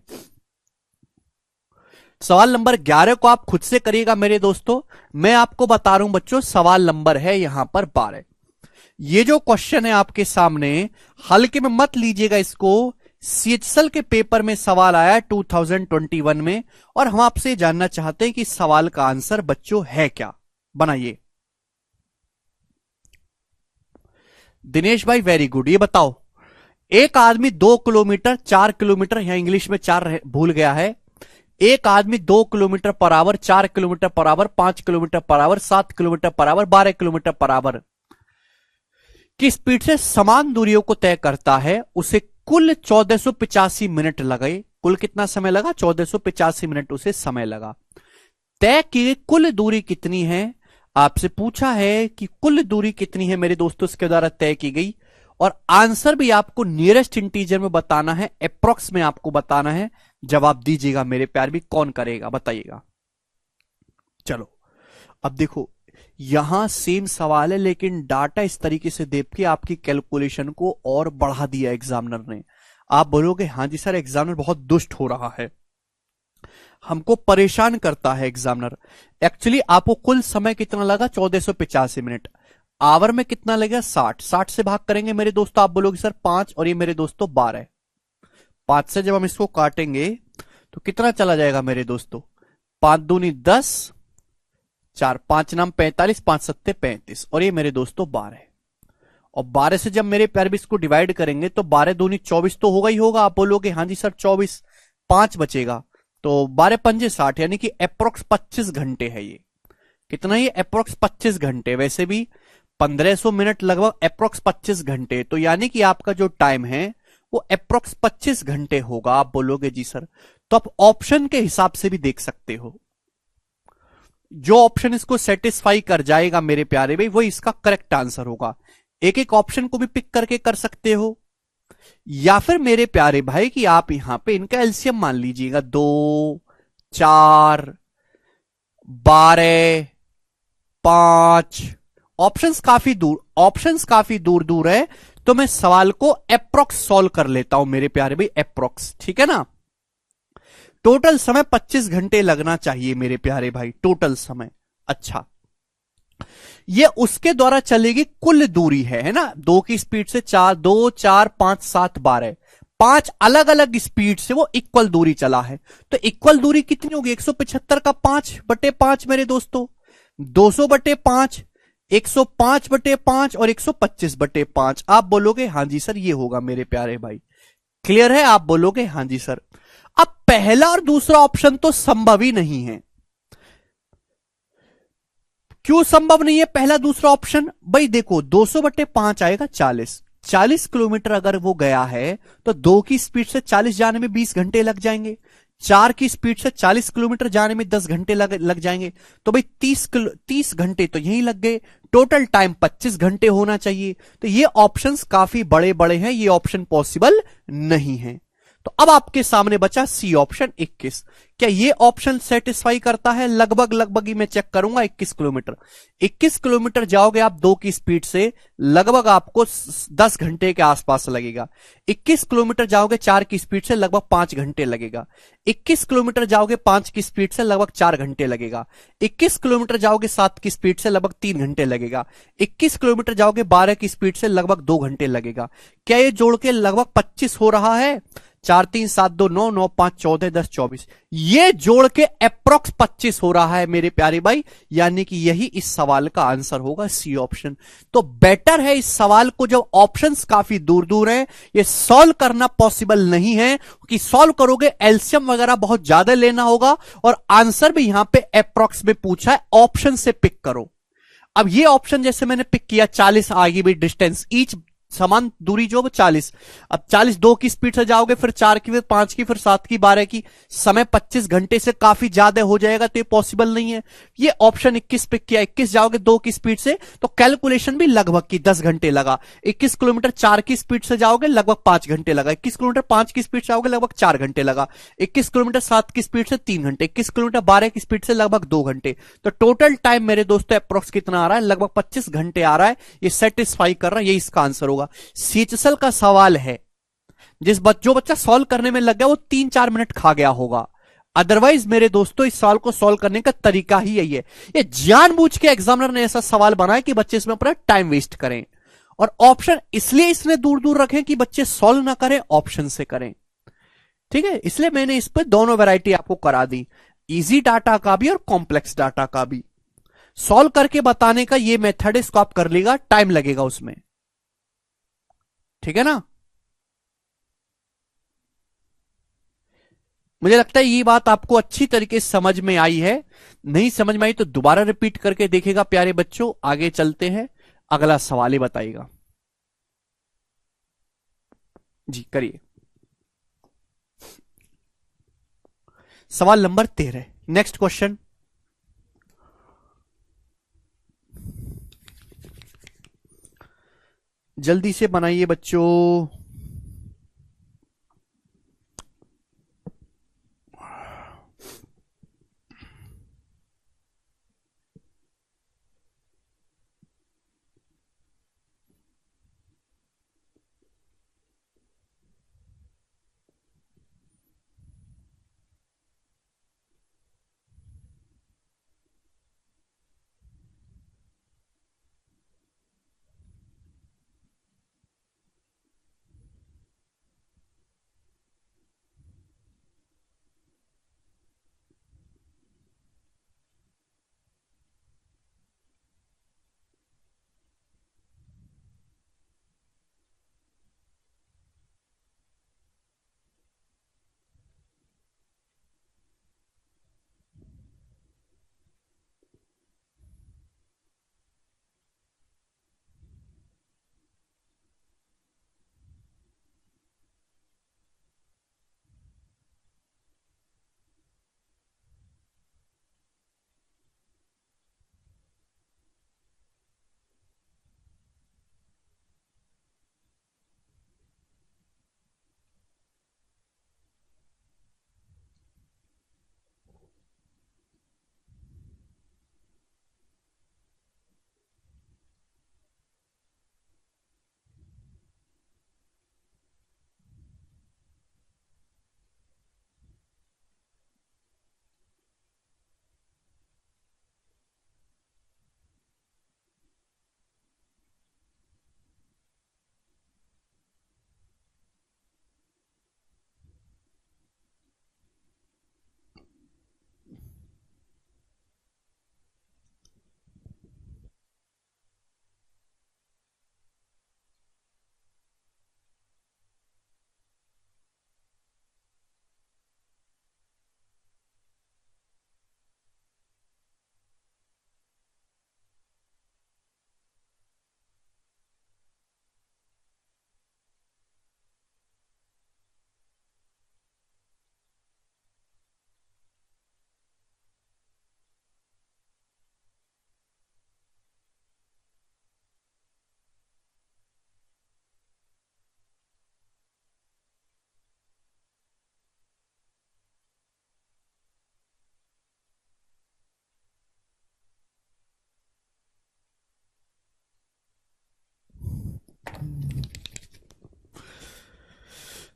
Speaker 1: सवाल नंबर 11 को आप खुद से करिएगा मेरे दोस्तों। मैं आपको बता रहा हूं बच्चों, सवाल नंबर है यहां पर 12। ये जो क्वेश्चन है आपके सामने, हल्के में मत लीजिएगा इसको। सीएचएसएल के पेपर में सवाल आया 2021 में, और हम आपसे जानना चाहते हैं कि सवाल का आंसर बच्चों है क्या। बनाइए दिनेश भाई, वेरी गुड। ये बताओ, एक आदमी 2 किलोमीटर 4 किलोमीटर, यहां इंग्लिश में 4 भूल गया है। एक आदमी 2 kilometre per our, 4 kilometre per our, 5 kilometre per our, 7 kilometre per our, 12 kilometre per our की स्पीड से समान दूरियों को तय करता है। उसे कुल 1485 मिनट लगे। कुल कितना समय लगा? 1485 मिनट उसे समय लगा। तय की गई कुल दूरी कितनी है? आपसे पूछा है कि कुल दूरी कितनी है मेरे दोस्तों इसके द्वारा तय की गई, और आंसर भी आपको नियरेस्ट इंटीजर में बताना है, अप्रोक्स में आपको बताना है। जवाब दीजिएगा मेरे प्यार भी, कौन करेगा बताइएगा। चलो अब देखो, यहां सेम सवाल है लेकिन डाटा इस तरीके से दे के आपकी कैलकुलेशन को और बढ़ा दिया एग्जामिनर ने। आप बोलोगे हां जी सर, एग्जामिनर बहुत दुष्ट हो रहा है, हमको परेशान करता है एग्जामिनर। एक्चुअली आपको कुल समय कितना लगा? 1485 मिनट। आवर में कितना लगेगा? 60। 60 से भाग करेंगे मेरे दोस्तों, आप बोलोगे सर 5, और ये मेरे दोस्तों 12। 5 से जब हम इसको काटेंगे तो कितना चला जाएगा मेरे दोस्तों? 5 दूनी 10, 4 5 नाम 45, 5 सत्ते 35, और ये मेरे दोस्तों 12। और 12 से जब मेरे प्यार भी इसको डिवाइड करेंगे तो 12 दूनी 24 तो होगा ही होगा। आप बोलोगे हाँ जी सर 24, 5 बचेगा, तो 12 पंजे 60, यानी कि अप्रोक्स 25 घंटे है ये। कितना? ये अप्रोक्स 25 घंटे। वैसे भी 1500 मिनट लगभग अप्रोक्स 25 घंटे, तो यानी कि आपका जो टाइम है वो अप्रोक्स 25 घंटे होगा। आप बोलोगे जी सर, तो आप ऑप्शन के हिसाब से भी देख सकते हो। जो ऑप्शन इसको सेटिस्फाई कर जाएगा मेरे प्यारे भाई, वो इसका करेक्ट आंसर होगा। एक एक ऑप्शन को भी पिक करके कर सकते हो, या फिर मेरे प्यारे भाई कि आप यहां पे इनका एलसीएम मान लीजिएगा, 2, 4, 12, 5। ऑप्शंस काफी दूर दूर है, तो मैं सवाल को अप्रोक्स सॉल्व कर लेता हूं मेरे प्यारे भाई, अप्रोक्स, ठीक है ना। टोटल समय 25 घंटे लगना चाहिए मेरे प्यारे भाई, टोटल समय। अच्छा, ये उसके द्वारा चलेगी कुल दूरी है ना, 2 की स्पीड से 4, 2, 4, 5, 7, 12, 5 अलग अलग स्पीड से वो इक्वल दूरी चला है। तो इक्वल दूरी कितनी होगी, 175 का 5/5 मेरे दोस्तों, 200/5, 105/5 और 125/5। आप बोलोगे हां जी सर ये होगा मेरे प्यारे भाई, क्लियर है, आप बोलोगे हां जी सर। अब पहला और दूसरा ऑप्शन तो संभव ही नहीं है। क्यों संभव नहीं है पहला दूसरा ऑप्शन, भाई देखो 200/5 आएगा 40, 40 किलोमीटर अगर वो गया है तो 2 की स्पीड से 40 जाने में 20 घंटे लग जाएंगे, 4 की स्पीड से 40 किलोमीटर जाने में 10 घंटे लग जाएंगे। तो भाई 30 घंटे तो यहीं लग गए, टोटल टाइम 25 घंटे होना चाहिए। तो ये ऑप्शंस काफी बड़े बड़े हैं, ये ऑप्शन पॉसिबल नहीं है। तो अब आपके सामने बचा सी ऑप्शन 21। क्या ये ऑप्शन सेटिस्फाई करता है, लगभग लगभग ही मैं चेक करूंगा, 21 किलोमीटर। 21 किलोमीटर जाओगे आप 2 की स्पीड से, लगभग आपको 10 घंटे के आसपास लगेगा। 21 किलोमीटर जाओगे 4 की स्पीड से, लगभग 5 घंटे लगेगा। 21 किलोमीटर जाओगे 5 की स्पीड से, लगभग 4 घंटे लगेगा। 21 किलोमीटर जाओगे 7 की स्पीड से, लगभग 3 घंटे लगेगा। 21 किलोमीटर जाओगे 12 की स्पीड से, लगभग 2 घंटे लगेगा। क्या ये जोड़ के लगभग 25 हो रहा है, 4, 3, 7, 2, 9, 9, 5, 14, 10, 24, ये जोड़ के अप्रोक्स 25 हो रहा है मेरे प्यारे भाई, यानी कि यही इस सवाल का आंसर होगा, सी ऑप्शन। तो बेटर है इस सवाल को, जब ऑप्शंस काफी दूर दूर हैं, ये सॉल्व करना पॉसिबल नहीं है, कि सॉल्व करोगे एलसीएम वगैरह बहुत ज्यादा लेना होगा, और आंसर भी यहां पे अप्रोक्स में पूछा है, ऑप्शन से पिक करो। अब ये ऑप्शन जैसे मैंने पिक किया, 40 आगे भी डिस्टेंस, ईच समान दूरी जो वो 40। अब 40 2 की स्पीड से जाओगे, फिर 4 की, फिर 5 की, फिर 7 की, 12 की, समय 25 घंटे से काफी ज्यादा हो जाएगा, तो ये पॉसिबल नहीं है। ये ऑप्शन 21 पिक किया, 21 जाओगे 2 की स्पीड से, तो कैलकुलेशन भी लगभग की 10 घंटे लगा। 21 किलोमीटर 4 की स्पीड से जाओगे, लगभग 5 घंटे लगा। 21 किलोमीटर 5 की स्पीड से जाओगे, लगभग 4 घंटे लगा। 21 किलोमीटर 7 की स्पीड से 3 घंटे, 21 किलोमीटर 12 की स्पीड से लगभग 2 घंटे। तो टोटल टाइम मेरे दोस्तों अप्रोक्स कितना आ रहा है, लगभग 25 घंटे आ रहा है। ये सेटिस्फाई कर रहा है, ये इसका आंसर होगा। सीचसल का सवाल है, जो बच्चा सॉल्व करने में लग गया वो 3-4 मिनट खा गया होगा। अदरवाइज मेरे दोस्तों इस सवाल को सॉल्व करने का तरीका ही यही है। ये जानबूझ के एग्जामिनर ने ऐसा सवाल बनाया कि बच्चे इसमें अपना टाइम वेस्ट करें, और ऑप्शन इसलिए इसने दूर दूर रखे कि बच्चे सॉल्व ना करें, ऑप्शन से करें। ठीक है, इसलिए मैंने इस पर दोनों वैरायटी आपको करा दी, इजी डाटा का भी और कॉम्प्लेक्स डाटा का भी। सॉल्व करके बताने का ये मेथड है, इसको आप कर लेगा, टाइम लगेगा उसमें, ठीक है ना। मुझे लगता है ये बात आपको अच्छी तरीके से समझ में आई है। नहीं समझ में आई तो दोबारा रिपीट करके देखेगा प्यारे बच्चों। आगे चलते हैं, अगला सवाल ही बताइएगा जी, करिए। सवाल नंबर 13, नेक्स्ट क्वेश्चन। जल्दी से बनाइए बच्चों।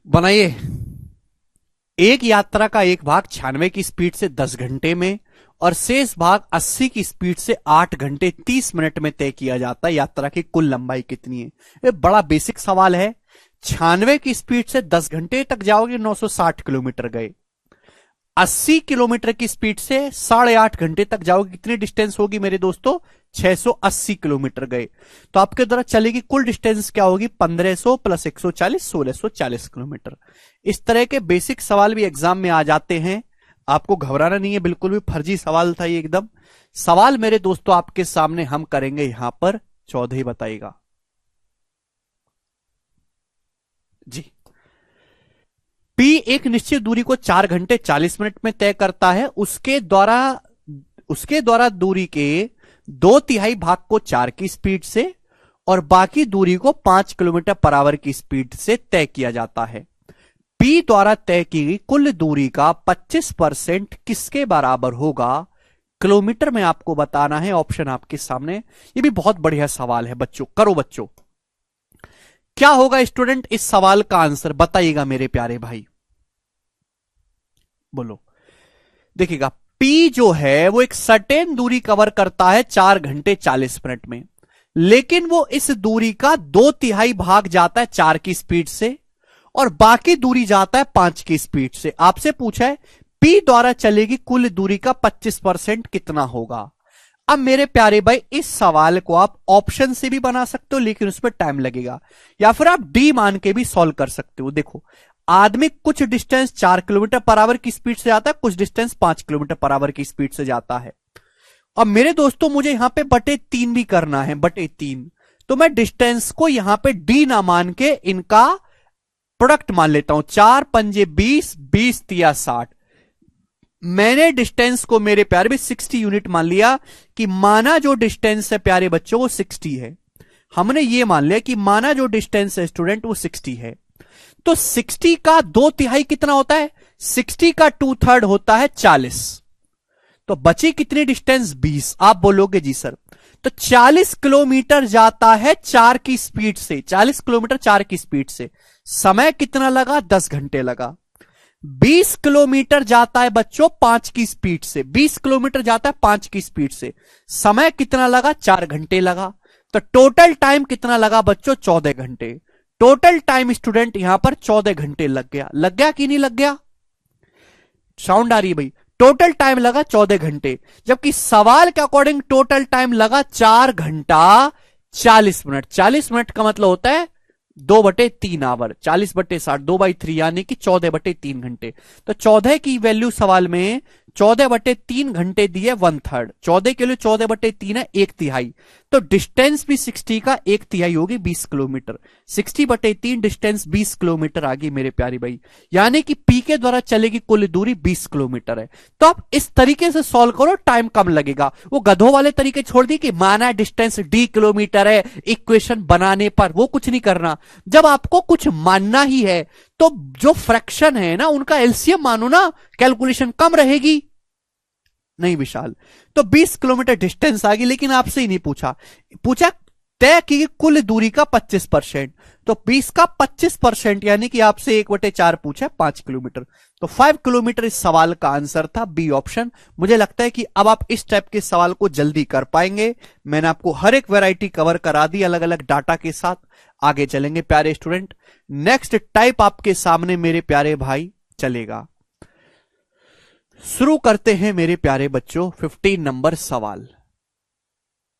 Speaker 1: बनाइए। एक यात्रा का एक भाग 96 की स्पीड से 10 घंटे में और शेष भाग 80 की स्पीड से 8 घंटे 30 मिनट में तय किया जाता है। यात्रा की कुल लंबाई कितनी है? ये बड़ा बेसिक सवाल है। 96 की स्पीड से 10 घंटे तक जाओगे, 960 किलोमीटर गए। 80 किलोमीटर की स्पीड से 8.5 घंटे तक जाओगे, कितनी डिस्टेंस होगी मेरे दोस्तों? 680 किलोमीटर गए। तो आपके द्वारा चलेगी कुल डिस्टेंस क्या होगी? 1500 प्लस 140, 1640 किलोमीटर। इस तरह के बेसिक सवाल भी एग्जाम में आ जाते हैं, आपको घबराना नहीं है, बिल्कुल भी फर्जी सवाल था ये एकदम। सवाल मेरे दोस्तों आपके सामने हम करेंगे यहां पर 14 ही बताइएगा जी। P एक निश्चित दूरी को 4 घंटे 40 मिनट में तय करता है। उसके द्वारा दूरी के 2/3 भाग को 4 की स्पीड से और बाकी दूरी को 5 किलोमीटर पर आवर की स्पीड से तय किया जाता है। P द्वारा तय की गई कुल दूरी का 25% किसके बराबर होगा? किलोमीटर में आपको बताना है। ऑप्शन आपके सामने। ये भी बहुत बढ़िया सवाल है बच्चों, करो बच्चों। क्या होगा स्टूडेंट इस सवाल का आंसर? बताइएगा मेरे प्यारे भाई, बोलो। देखिएगा, P जो है वो एक सर्टेन दूरी कवर करता है 4 घंटे 40 मिनट में, लेकिन वो इस दूरी का 2/3 भाग जाता है 4 की स्पीड से और बाकी दूरी जाता है 5 की स्पीड से। आपसे पूछा है P द्वारा चलेगी कुल दूरी का 25% कितना होगा? अब मेरे प्यारे भाई, इस सवाल को आप ऑप्शन से भी बना सकते हो, लेकिन उसमें टाइम लगेगा, या फिर आप डी मान के भी सॉल्व कर सकते हो। देखो, आदमी कुछ डिस्टेंस 4 किलोमीटर पर आवर की स्पीड से जाता है, कुछ डिस्टेंस 5 किलोमीटर पर आवर की स्पीड से जाता है। अब मेरे दोस्तों मुझे यहां पे /3 भी करना है, /3, तो मैं डिस्टेंस को यहां पे डी ना मान के इनका प्रोडक्ट मान लेता हूं। 4 पंजे 20, 20 तिया 60। मैंने डिस्टेंस को मेरे प्यारे भी 60 यूनिट मान लिया कि माना जो डिस्टेंस है प्यारे बच्चों वो 60 है। हमने ये मान लिया कि माना जो डिस्टेंस है स्टूडेंट वो 60 है। तो 60 का 2/3 कितना होता है? 60 का 2/3 होता है 40। तो बची कितनी डिस्टेंस? 20। आप बोलोगे जी सर, तो 40 किलोमीटर जाता है 4 की स्पीड से, 40 किलोमीटर 4 की स्पीड से। समय कितना लगा? 10 घंटे लगा। 20 किलोमीटर जाता है बच्चों 5 की स्पीड से, 20 किलोमीटर जाता है 5 की स्पीड से। समय कितना लगा? 4 घंटे लगा। तो टोटल टाइम कितना लगा बच्चों? 14 घंटे। टोटल टाइम स्टूडेंट यहां पर 14 घंटे लग गया। लग गया कि नहीं लग गया? साउंड आ रही है भाई? टोटल टाइम लगा 14 घंटे, जबकि सवाल के अकॉर्डिंग टोटल टाइम लगा 4 घंटा 40 मिनट। 40 मिनट का मतलब होता है 2/3 आवर, 40/60, 2/3 यानी कि 14/3 घंटे। तो 14 की वैल्यू सवाल में 14/3 घंटे दिए 1/3। 14 के लिए 14/3 है 1/3। तो डिस्टेंस भी 60 का 1/3 होगी, 20 किलोमीटर। 60/3 डिस्टेंस 20 किलोमीटर आ गई मेरे प्यारे भाई, यानी कि पी के द्वारा चलेगी कुल दूरी 20 किलोमीटर है। तो आप इस तरीके से सॉल्व करो, टाइम कम लगेगा। वो गधों वाले तरीके छोड़ दी कि माना डिस्टेंस d किलोमीटर है इक्वेशन बनाने पर, वो कुछ नहीं करना। जब आपको कुछ मानना ही है तो जो फ्रैक्शन है ना उनका एलसीएम मानो ना, कैलकुलेशन कम रहेगी। नहीं विशाल, तो 20 किलोमीटर डिस्टेंस आ गई, लेकिन आपसे ही नहीं पूछा। पूछा तय की कुल दूरी का 25%, तो 20 का 25% यानी कि आपसे 1/4 पूछा, 5 किलोमीटर। तो 5 किलोमीटर इस सवाल का आंसर था, बी ऑप्शन। मुझे लगता है कि अब आप इस टाइप के सवाल को जल्दी कर पाएंगे। मैंने आपको हर एक वैरायटी कवर करा दी अलग अलग डाटा के साथ। आगे चलेंगे प्यारे स्टूडेंट, नेक्स्ट टाइप आपके सामने मेरे प्यारे भाई चलेगा। शुरू करते हैं मेरे प्यारे बच्चों 15 नंबर सवाल।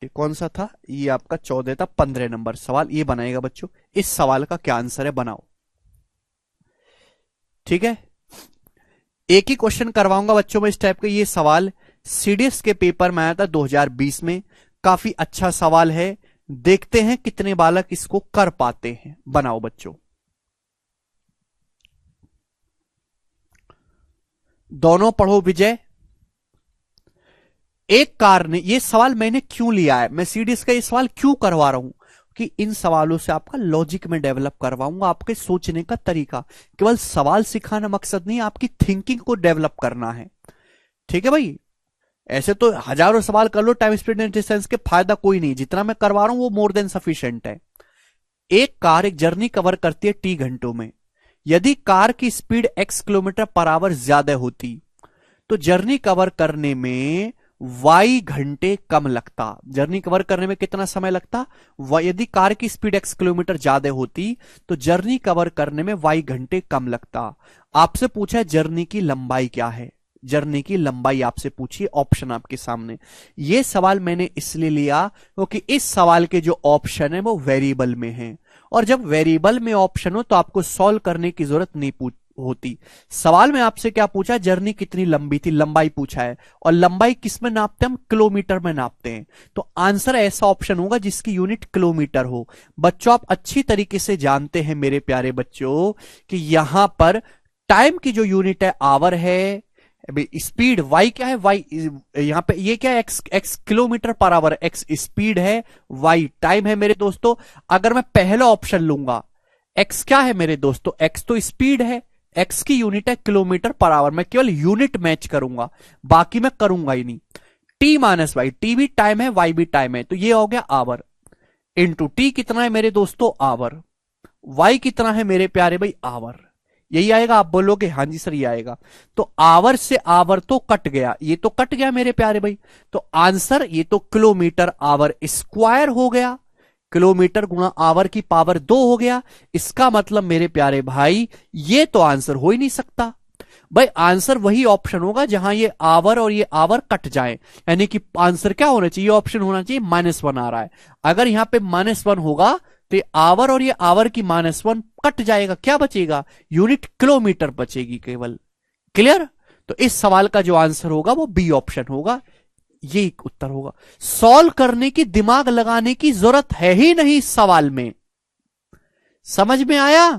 Speaker 1: ये कौन सा था? ये आपका 14 था। 15 नंबर सवाल ये बनाएगा बच्चों। इस सवाल का क्या आंसर है बनाओ, ठीक है। एक ही क्वेश्चन करवाऊंगा बच्चों में इस टाइप का। ये सवाल सीडीएस के पेपर में आया था 2020 में। काफी अच्छा सवाल है, देखते हैं कितने बालक इसको कर पाते हैं। बनाओ बच्चों, दोनों पढ़ो विजय। एक कार ने, ये सवाल मैंने क्यों लिया है, मैं सीडीएस का ये सवाल क्यों करवा रहा हूं कि इन सवालों से आपका लॉजिक में डेवलप करवाऊंगा, आपके सोचने का तरीका। केवल सवाल सिखाना मकसद नहीं, आपकी थिंकिंग को डेवलप करना है, ठीक है भाई। ऐसे तो हजारों सवाल कर लो टाइम स्पीड एंड डिस्टेंस के, फायदा कोई नहीं। जितना मैं करवा रहा हूं वो मोर देन सफिशिएंट है। एक कार एक जर्नी कवर करती है टी घंटों में, यदि कार की speed x kilometre per our ज्यादा होती तो जर्नी कवर करने में y घंटे कम लगता। जर्नी कवर करने में कितना समय लगता? यदि कार की स्पीड x किलोमीटर ज्यादा होती तो जर्नी कवर करने में y घंटे कम लगता। आपसे पूछा है जर्नी की लंबाई क्या है, जर्नी की लंबाई आपसे पूछिए, ऑप्शन आपके सामने। यह सवाल मैंने इसलिए लिया क्योंकि इस सवाल के जो ऑप्शन है वो वेरिएबल में है, और जब वेरिएबल में ऑप्शन हो तो आपको सॉल्व करने की जरूरत नहीं होती। सवाल में आपसे क्या पूछा? जर्नी कितनी लंबी थी, लंबाई पूछा है, और लंबाई किस में नापते हैं? हम किलोमीटर में नापते हैं। तो आंसर ऐसा ऑप्शन होगा जिसकी यूनिट किलोमीटर हो। बच्चों आप अच्छी तरीके से जानते हैं मेरे प्यारे बच्चों कि यहां पर टाइम की जो यूनिट है आवर है, स्पीड y क्या है, y यहां पे ये क्या है, x kilometre per our, x speed है, y टाइम है मेरे दोस्तों। अगर मैं पहला ऑप्शन लूंगा, x क्या है मेरे दोस्तों? x तो स्पीड है, x की यूनिट है किलोमीटर पर आवर, मैं केवल यूनिट मैच करूंगा, बाकी मैं करूंगा ही नहीं। t माइनस वाई, t भी टाइम है, y भी टाइम है, तो ये हो गया आवर, इंटू t कितना है मेरे दोस्तों? आवर। y कितना है मेरे प्यारे भाई? आवर। यही आएगा। आप बोलोगे हाँ जी सर ये आएगा, तो आवर से आवर तो कट गया, ये तो कट गया मेरे प्यारे भाई, तो आंसर ये तो किलोमीटर आवर स्क्वायर हो गया, किलोमीटर गुणा आवर की पावर 2 हो गया। इसका मतलब मेरे प्यारे भाई ये तो आंसर हो ही नहीं सकता भाई। आंसर वही ऑप्शन होगा जहां ये आवर और ये आवर कट जाए, यानी कि आंसर क्या होना चाहिए? ऑप्शन होना चाहिए -1 आ रहा है। अगर यहां पे -1 होगा तो ये आवर और ये आवर की -1 कट जाएगा, क्या बचेगा? यूनिट किलोमीटर बचेगी केवल। क्लियर? तो इस सवाल का जो आंसर होगा वो बी ऑप्शन होगा, ये उत्तर होगा। सॉल्व करने की, दिमाग लगाने की जरूरत है ही नहीं इस सवाल में। समझ में आया?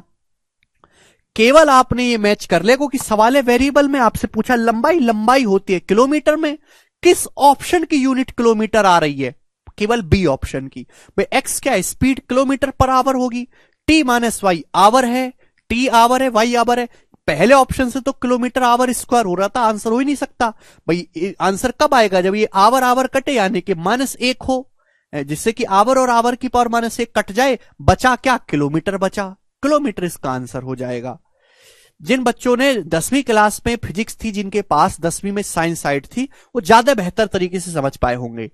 Speaker 1: केवल आपने ये मैच कर ले क्योंकि सवाल है वेरिएबल में, आपसे पूछा लंबाई, लंबाई होती है किलोमीटर में, किस ऑप्शन की यूनिट किलोमीटर आ रही है? केवल बी ऑप्शन की। भाई एक्स क्या है? स्पीड किलोमीटर पर आवर होगी, टी माइनस वाई आवर है, टी आवर है, वाई आवर है। पहले ऑप्शन से तो किलोमीटर आवर स्क्वायर हो रहा था, आंसर हो ही नहीं सकता भाई। आंसर कब आएगा? जब ये आवर आवर कटे, यानी कि -1 हो, जिससे कि आवर और आवर की पावर -1 कट जाए, बचा क्या? किलोमीटर बचा, किलोमीटर इसका आंसर हो जाएगा। जिन बच्चों ने 10वीं क्लास में फिजिक्स थी, जिनके पास 10वीं में साइंस साइड थी, वो ज्यादा बेहतर तरीके से समझ पाए होंगे।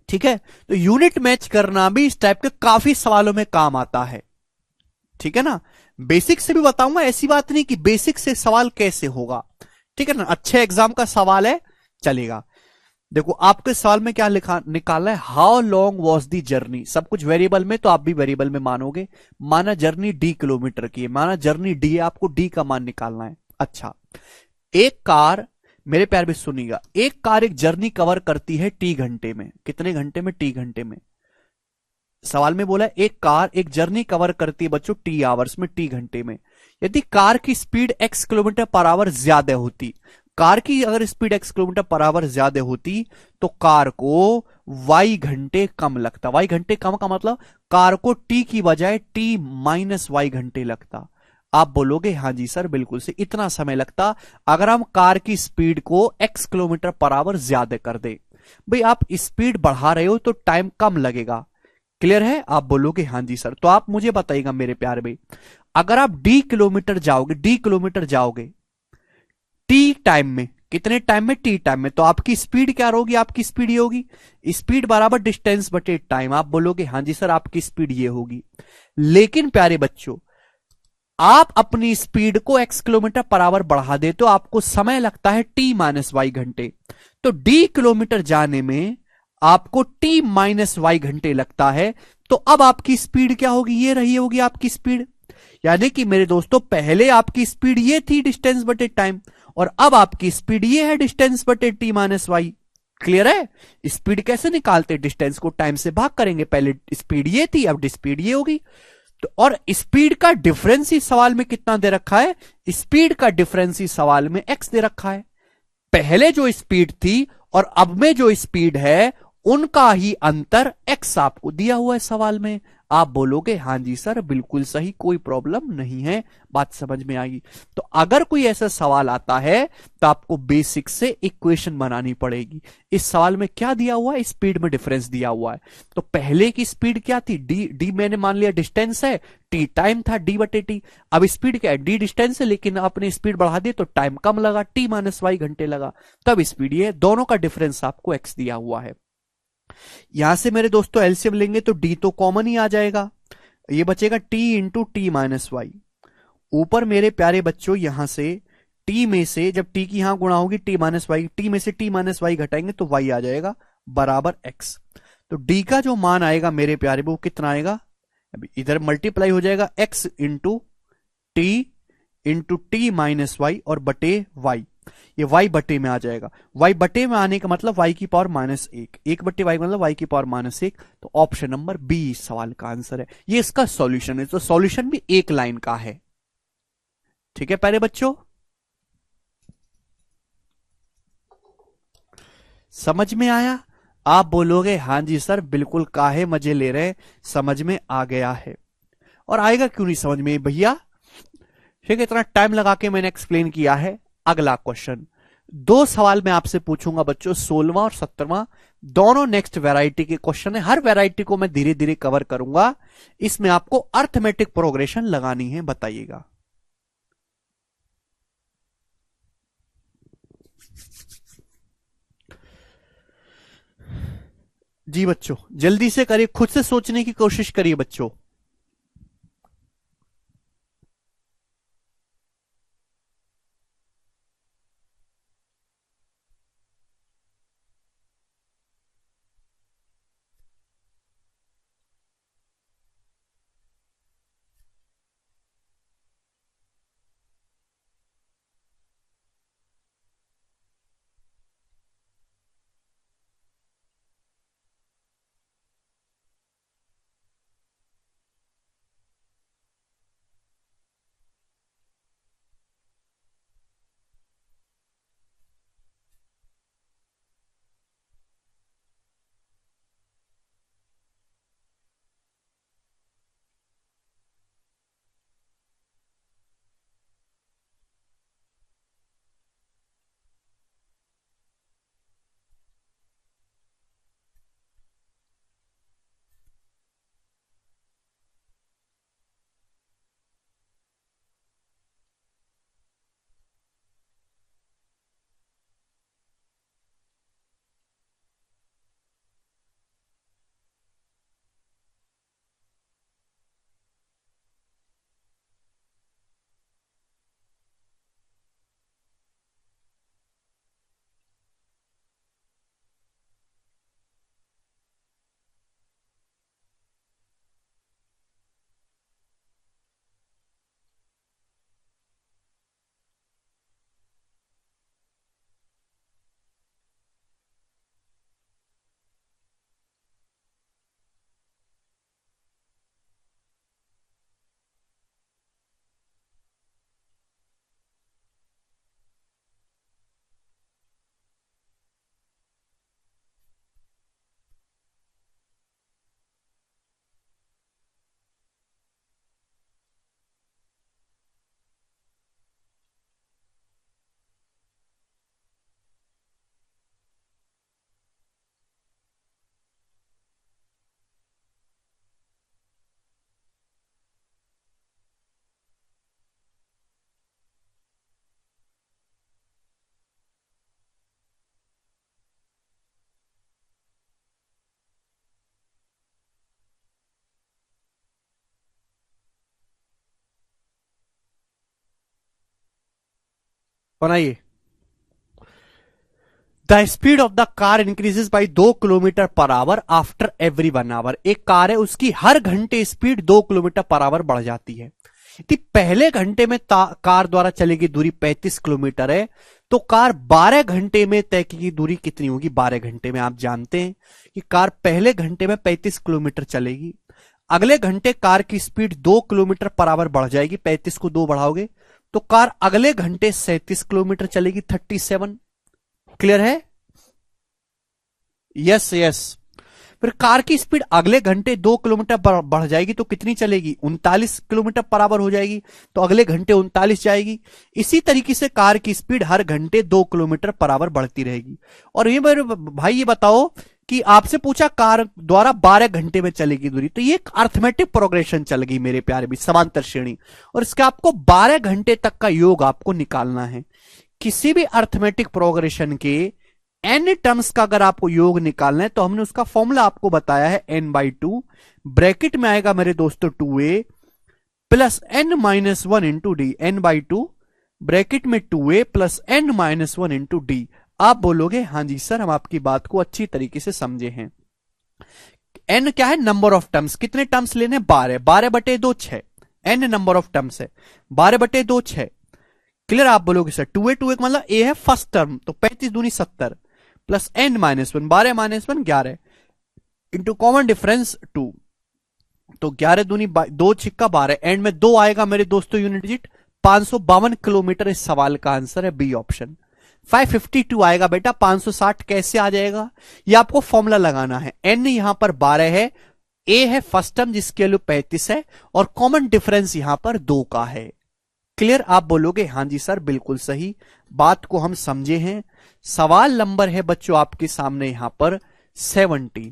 Speaker 1: ठीक है, तो यूनिट मैच करना भी इस टाइप के काफी सवालों में काम आता है। ठीक है ना, बेसिक से भी बताऊंगा, ऐसी बात नहीं कि बेसिक से सवाल कैसे होगा। ठीक है ना, अच्छे एग्जाम का सवाल है, चलेगा। देखो आपके सवाल में क्या लिखा निकालना है? How long was the journey. सब कुछ वेरिएबल में, तो आप भी वेरिएबल में मानोगे। माना जर्नी d किलोमीटर की है, माना जर्नी d है, आपको d का मान निकालना है। अच्छा, एक कार, मेरे प्यार भी सुनिएगा, एक कार एक जर्नी कवर करती है t घंटे में। कितने घंटे में? t घंटे में। सवाल में बोला एक कार एक जर्नी कवर करती है बच्चों t आवर्स में, t घंटे में। यदि कार की speed x kilometre per our ज्यादा होती, कार की अगर speed x kilometre per our ज्यादा होती तो कार को y घंटे कम लगता। y घंटे कम का मतलब कार को t की बजाय t माइनस y घंटे लगता। आप बोलोगे हाँ जी सर बिल्कुल से, इतना समय लगता अगर हम कार की स्पीड को x किलोमीटर पर आवर ज्यादा कर दे। भाई आप स्पीड बढ़ा रहे हो तो टाइम कम लगेगा। क्लियर है? आप बोलोगे हाँ जी सर। तो आप मुझे बताइएगा मेरे प्यारे भाई, अगर आप d किलोमीटर जाओगे टी टाइम में, कितने टाइम में? टी टाइम में, तो आपकी स्पीड क्या होगी? आपकी स्पीड ये होगी, स्पीड बराबर डिस्टेंस बटे टाइम। आप बोलोगे हाँ जी सर आपकी स्पीड ये होगी। लेकिन प्यारे बच्चों, आप अपनी स्पीड को x किलोमीटर पर आवर बढ़ा दे तो आपको समय लगता है t माइनस वाई घंटे। तो d किलोमीटर जाने में आपको t माइनस वाई घंटे लगता है, तो अब आपकी स्पीड क्या होगी? ये रही होगी आपकी स्पीड। यानी कि मेरे दोस्तों पहले आपकी स्पीड ये थी डिस्टेंस बटे टाइम, और अब आपकी स्पीड ये है डिस्टेंस बटे टी माइनस वाई। क्लियर है? स्पीड कैसे निकालते? डिस्टेंस को टाइम से भाग करेंगे, पहले स्पीड ये थी अब स्पीड ये होगी। तो और स्पीड का डिफरेंस ही सवाल में कितना दे रखा है? स्पीड का डिफरेंस ही सवाल में x दे रखा है। पहले जो स्पीड थी और अब में जो स्पीड है उनका ही अंतर x आपको दिया हुआ है सवाल में। आप बोलोगे हाँ जी सर बिल्कुल सही, कोई प्रॉब्लम नहीं है, बात समझ में आएगी। तो अगर कोई ऐसा सवाल आता है तो आपको बेसिक से इक्वेशन बनानी पड़ेगी। इस सवाल में क्या दिया हुआ है, स्पीड में डिफरेंस दिया हुआ है। तो पहले की स्पीड क्या थी, डी, डी मैंने मान लिया डिस्टेंस है, टी टाइम था, डी बटे टी। अब स्पीड क्या है, डी डिस्टेंस है लेकिन आपने स्पीड बढ़ा दी तो टाइम कम लगा, टी माइनस वाई घंटे लगा, तब स्पीड ये दोनों का डिफरेंस आपको एक्स दिया हुआ है। यहां से मेरे दोस्तों एलसीएम लेंगे तो डी तो कॉमन ही आ जाएगा, ये बचेगा T into T minus Y. ऊपर मेरे प्यारे बच्चों यहां से टी में से जब टी की यहां गुणा होगी टी माइनस वाई, टी में से टी माइनस वाई घटाएंगे तो वाई आ जाएगा बराबर एक्स। तो डी का जो मान आएगा मेरे प्यारे वो कितना आएगा, अभी इधर मल्टीप्लाई हो जाएगा X into T minus Y और बटे वाई, ये y बटे में आ जाएगा। y बटे में आने का मतलब y की पावर माइनस एक, एक बटे y मतलब y की पावर माइनस एक। तो ऑप्शन नंबर बी इस सवाल का आंसर है, ये इसका सॉल्यूशन है। तो सॉल्यूशन भी एक लाइन का है। ठीक है प्यारे बच्चों, समझ में आया? आप बोलोगे हाँ जी सर बिल्कुल, काहे मजे ले रहे, समझ में आ गया है। और आएगा क्यों नहीं समझ में भैया, ठीक है, इतना टाइम लगा के मैंने एक्सप्लेन किया है। अगला क्वेश्चन, दो सवाल मैं आपसे पूछूंगा बच्चों, 16वां और 17वां, दोनों नेक्स्ट वैरायटी के क्वेश्चन है। हर वैरायटी को मैं धीरे धीरे कवर करूंगा, इसमें आपको अर्थमेटिक प्रोग्रेशन लगानी है, बताइएगा। जी बच्चों जल्दी से करिए, खुद से सोचने की कोशिश करिए बच्चों। बनाइए, the speed of the car increases by 2 kilometre per hour after every 1 hour. एक कार है उसकी हर घंटे स्पीड 2 किलोमीटर पर आवर बढ़ जाती है। यदि पहले घंटे में कार द्वारा चली गई दूरी 35 किलोमीटर है तो कार 12 घंटे में तय की दूरी कितनी होगी। 12 घंटे में आप जानते हैं कि कार पहले घंटे में 35 किलोमीटर चलेगी, अगले घंटे कार की स्पीड 2 किलोमीटर पर आवर बढ़ जाएगी, 35 को 2 बढ़ाओगे तो कार अगले घंटे 37 किलोमीटर चलेगी, 37। क्लियर है? Yes yes. फिर कार की स्पीड अगले घंटे 2 किलोमीटर बढ़ जाएगी तो कितनी चलेगी, 39 किलोमीटर पर आवर हो जाएगी, तो अगले घंटे 39 जाएगी। इसी तरीके से कार की स्पीड हर घंटे 2 किलोमीटर पर आवर बढ़ती रहेगी। और ये मेरे भाई ये बताओ कि आपसे पूछा कार द्वारा 12 घंटे में चलेगी दूरी, तो ये एक अर्थमेटिक प्रोग्रेशन चल गई मेरे प्यारे भी, समांतर श्रेणी, और इसका आपको 12 घंटे तक का योग आपको निकालना है। किसी भी अर्थमेटिक प्रोग्रेशन के एन टर्म्स का अगर आपको योग निकालना है तो हमने उसका फॉर्मूला आपको बताया है n/2, ब्रैकेट में आएगा मेरे दोस्तों 2a plus n-1 into D, n/2 bracket में 2a plus n-1 into D. आप बोलोगे हाँ जी सर, हम आपकी बात को अच्छी तरीके से समझे हैं। n क्या है, नंबर ऑफ टर्म्स, कितने टर्म्स लेने, 12, 12/2 6, n नंबर ऑफ टर्म्स है, 12/2 6। क्लियर, आप बोलोगे सर 2a का मतलब a है फर्स्ट टर्म, तो 35 दूनी 70 plus n-1, 12 - 1 11 into common difference 2, तो 11 दूनी 2 छिक्का 12, एंड में 2 आएगा मेरे दोस्तों यूनिट डिजिट। 552 किलोमीटर इस सवाल का आंसर है बी ऑप्शन। 552 आएगा बेटा, 560 कैसे आ जाएगा, ये आपको फॉर्मूला लगाना है। n यहां पर 12 है, a है फर्स्ट टर्म जिसकी वैल्यू 35 है, और कॉमन डिफरेंस यहां पर 2 का है। क्लियर, आप बोलोगे हाँ जी सर बिल्कुल सही, बात को हम समझे हैं। सवाल नंबर है बच्चों आपके सामने यहां पर 17।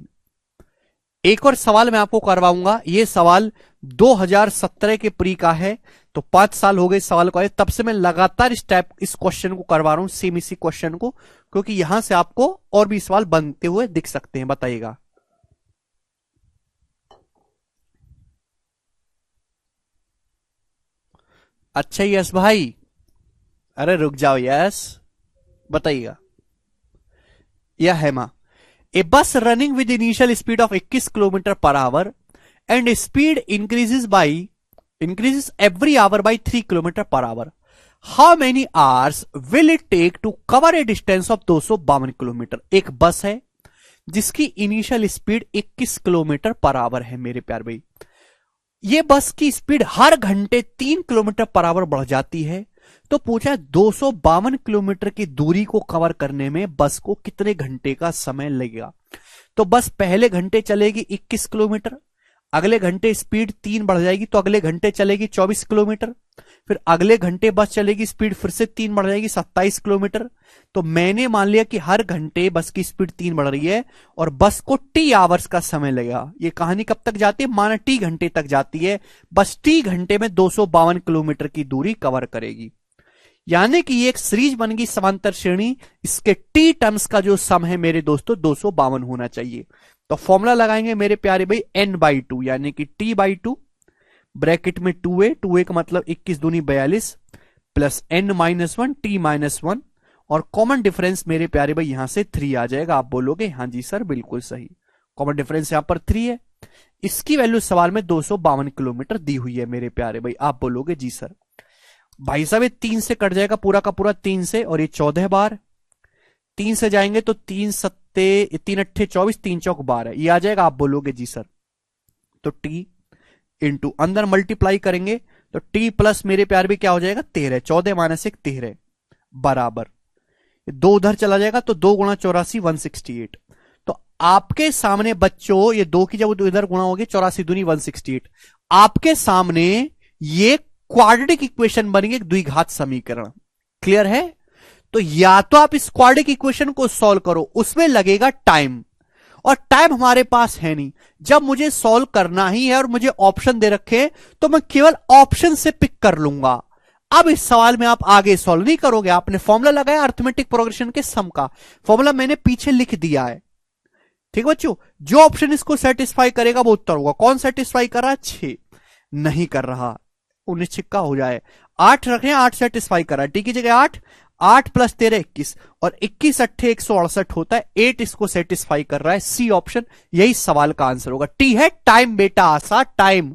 Speaker 1: एक और सवाल मैं आपको करवाऊंगा, यह सवाल 2017 के प्री का है, तो 5 साल हो गए सवाल को आए, तब से मैं लगातार इस क्वेश्चन को करवा रहा हूं, सेम इसी क्वेश्चन को, क्योंकि यहां से आपको और भी सवाल बनते हुए दिख सकते हैं। बताइएगा। अच्छा यस भाई, अरे रुक जाओ यस, बताइएगा। यह है मां, a bus running with initial speed of 21 kilometre per hour and speed increases every hour by 3 kilometre per hour. How many hours will it take to cover a distance of 252 kilometre. एक bus है जिसकी initial speed 21 kilometre per hour है मेरे प्यार भाई, ये बस की स्पीड हर घंटे 3 किलोमीटर पर आवर बढ़ जाती है, तो पूछा 252 किलोमीटर की दूरी को कवर करने में बस को कितने घंटे का समय लगेगा। तो बस पहले घंटे चलेगी 21 किलोमीटर, अगले घंटे स्पीड 3 बढ़ जाएगी तो अगले घंटे चलेगी 24 किलोमीटर, फिर अगले घंटे बस चलेगी स्पीड फिर से 3 बढ़ जाएगी 27 किलोमीटर। तो मैंने मान लिया कि हर घंटे बस की स्पीड 3 बढ़ रही है और बस को टी आवर्स का समय लगेगा। ये कहानी कब तक जाती है, माना टी घंटे तक जाती है, बस टी घंटे में 252 किलोमीटर की दूरी कवर करेगी। यानी कि ये एक सीरीज बन गई समांतर श्रेणी, इसके टी टर्म्स का जो सम है मेरे दोस्तों 252 होना चाहिए। तो फॉर्मूला लगाएंगे मेरे प्यारे भाई n/2 यानी कि t/2 ब्रैकेट में 2a का मतलब 21 दूनी 42 प्लस n-1 t-1, और कॉमन डिफरेंस मेरे प्यारे भाई यहां से 3 आ जाएगा। आप बोलोगे हाँ जी सर बिल्कुल सही, कॉमन डिफरेंस यहां पर 3 है, इसकी वैल्यू सवाल में 252 किलोमीटर दी हुई है मेरे प्यारे भाई। आप बोलोगे जी सर। भाई साहब ये 3 से कट जाएगा पूरा का पूरा 3 से, और ये 14 बार 3 से जाएंगे तो 3 सत्ते 3 अट्ठे 24, 3 चौक 12, ये आ जाएगा। आप बोलोगे जी सर। तो टी इंटू अंदर मल्टीप्लाई करेंगे तो टी प्लस मेरे प्यार भी क्या हो जाएगा 13, 14 - 1 13 बराबर 2 उधर चला जाएगा तो 2 गुणा 84 168। तो आपके सामने बच्चों ये 2 की जब इधर गुणा होगी 84 दूनी 168, आपके सामने ये क्वाड्रेटिक इक्वेशन बनेगी, एक द्विघात समीकरण। क्लियर है। तो या तो आप इस क्वाड्रेटिक इक्वेशन को सॉल्व करो, उसमें लगेगा टाइम, और टाइम हमारे पास है नहीं। जब मुझे सॉल्व करना ही है और मुझे ऑप्शन दे रखे तो मैं केवल ऑप्शन से पिक कर लूंगा। अब इस सवाल में आप आगे सॉल्व नहीं करोगे, आपने फॉर्मूला लगाया अर्थमेटिक प्रोग्रेशन के सम का, फॉर्मूला मैंने पीछे लिख दिया है। ठीक बच्चों, जो ऑप्शन इसको सेटिस्फाई करेगा वो उत्तर होगा। कौन सेटिस्फाई कर रहा है, 6 नहीं कर रहा, 19 छिक्का हो जाए, 8 रखें, 8 सेटिस्फाई कर रहा है, टी की जगह 8, 8 प्लस 13 21, और 21 अट्ठे 168 होता है, 8 इसको सेटिस्फाई कर रहा है। सी ऑप्शन यही सवाल का आंसर होगा। टी है टाइम बेटा, आसा टाइम।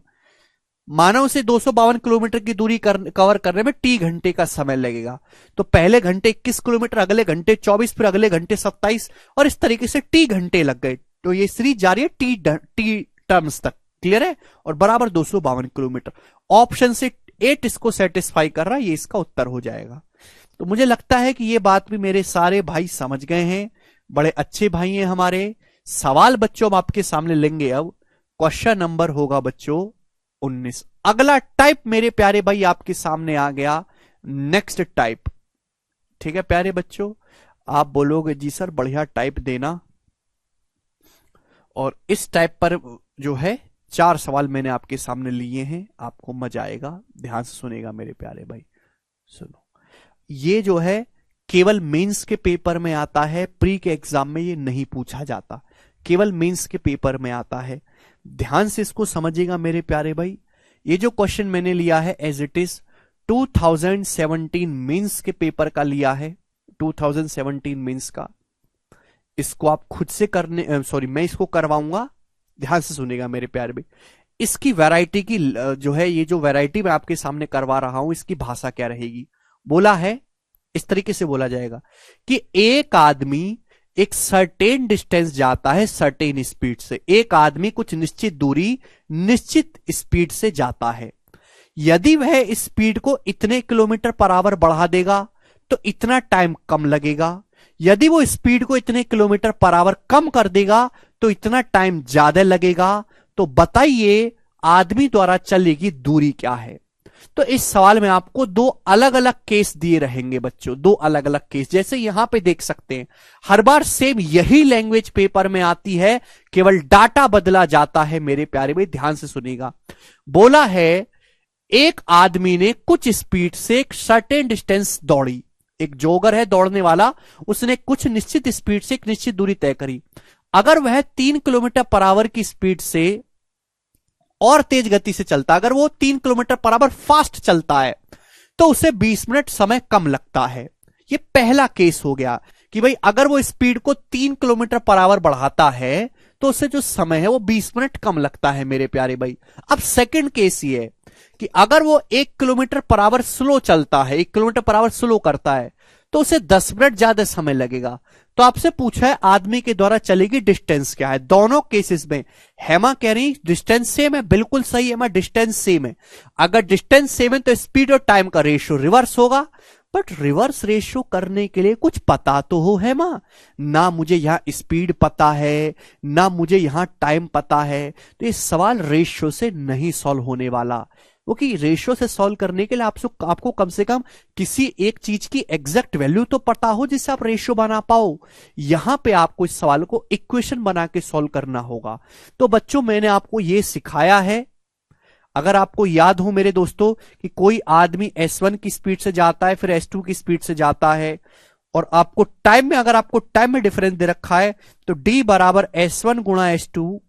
Speaker 1: मानव से 252 किलोमीटर की दूरी कवर करने में टी घंटे का समय लगेगा, तो पहले घंटे 21 किलोमीटर, अगले घंटे 24, फिर अगले घंटे 27, और इस तरीके से टी घंटे लग गए। तो ये सीरीज जारी है टी टर्म्स तक। क्लियर है, और बराबर 252 किलोमीटर। ऑप्शन से 8 इसको सेटिस्फाई कर रहा है, ये इसका उत्तर हो जाएगा। तो मुझे लगता है कि ये बात भी मेरे सारे भाई समझ गए हैं, बड़े अच्छे भाई हैं हमारे, सवाल बच्चों हम आपके सामने लेंगे। अब क्वेश्चन नंबर होगा बच्चों 19। अगला टाइप मेरे प्यारे भाई आपके सामने आ गया, नेक्स्ट टाइप। ठीक है प्यारे बच्चों, आप बोलोगे जी सर बढ़िया टाइप देना, और इस टाइप पर जो है 4 सवाल मैंने आपके सामने लिए हैं, आपको मजा आएगा, ध्यान से सुनेगा मेरे प्यारे भाई। सुनो, ये जो है केवल मेंस के पेपर में आता है, प्री के एग्जाम में ये नहीं पूछा जाता, केवल मेंस के पेपर में आता है। ध्यान से इसको समझिएगा मेरे प्यारे भाई। ये जो क्वेश्चन मैंने लिया है एज इट इज 2017 मेंस के पेपर का लिया है, 2017 मेंस का। इसको आप खुद से करने, सॉरी मैं इसको करवाऊंगा, ध्यान से सुनेगा मेरे प्यारे भाई। इसकी वैरायटी की जो है, ये जो वैरायटी मैं आपके सामने करवा रहा हूं, इसकी भाषा क्या रहेगी, बोला है इस तरीके से बोला जाएगा कि एक आदमी एक सर्टेन डिस्टेंस जाता है सर्टेन स्पीड से, एक आदमी कुछ निश्चित दूरी निश्चित स्पीड से जाता है। यदि वह स्पीड को इतने किलोमीटर पर आवर बढ़ा देगा तो इतना टाइम कम लगेगा, यदि वो स्पीड को इतने किलोमीटर पर आवर कम कर देगा तो इतना टाइम ज्यादा लगेगा। तो बताइए आदमी द्वारा चलेगी दूरी क्या है। तो इस सवाल में आपको 2 अलग अलग केस दिए रहेंगे बच्चों, 2 अलग अलग केस। जैसे यहां पे देख सकते हैं, हर बार सेम यही लैंग्वेज पेपर में आती है, केवल डाटा बदला जाता है मेरे प्यारे भाई, ध्यान से सुनिएगा। बोला है एक आदमी ने कुछ स्पीड से एक सर्टेन डिस्टेंस दौड़ी, एक जॉगर है दौड़ने वाला, उसने कुछ निश्चित स्पीड से एक निश्चित दूरी तय करी। अगर वह 3 किलोमीटर पर आवर की स्पीड से और तेज गति से चलता, अगर वो 3 किलोमीटर पर आवर फास्ट चलता है तो उसे 20 मिनट समय कम लगता है। ये पहला केस हो गया कि भाई अगर वो स्पीड को 3 किलोमीटर पर आवर बढ़ाता है तो उससे जो समय है वो 20 मिनट कम लगता है मेरे प्यारे भाई। अब सेकंड केस ये है कि अगर वो 1 किलोमीटर पर आवर स्लो चलता है, 1 किलोमीटर पर आवर स्लो करता है तो उसे 10 मिनट ज्यादा समय लगेगा। तो आपसे पूछा है आदमी के द्वारा चलेगी डिस्टेंस क्या है। दोनों केसेस में हेमा कह रही डिस्टेंस सेम है, बिल्कुल सही है, डिस्टेंस सेम है। अगर डिस्टेंस सेम है तो स्पीड और टाइम का रेशियो रिवर्स होगा, बट रिवर्स रेशियो करने के लिए कुछ पता तो हो हेमा, ना मुझे यहां स्पीड पता है ना मुझे यहां टाइम पता है, तो ये सवाल रेशियो से नहीं सॉल्व होने वाला। क्योंकि रेशियो से सॉल्व करने के लिए आपको कम से कम किसी एक चीज की एग्जैक्ट वैल्यू तो पता हो जिससे आप रेशियो बना पाओ। यहां पे आपको इस सवाल को इक्वेशन बना के सॉल्व करना होगा। तो बच्चों मैंने आपको यह सिखाया है, अगर आपको याद हो मेरे दोस्तों कि कोई आदमी S1 की स्पीड से जाता है फिर S2 की स्पीड से जाता है, और आपको टाइम में, अगर आपको टाइम में डिफरेंस दे रखा है तो D बराबर S1 गुणा S2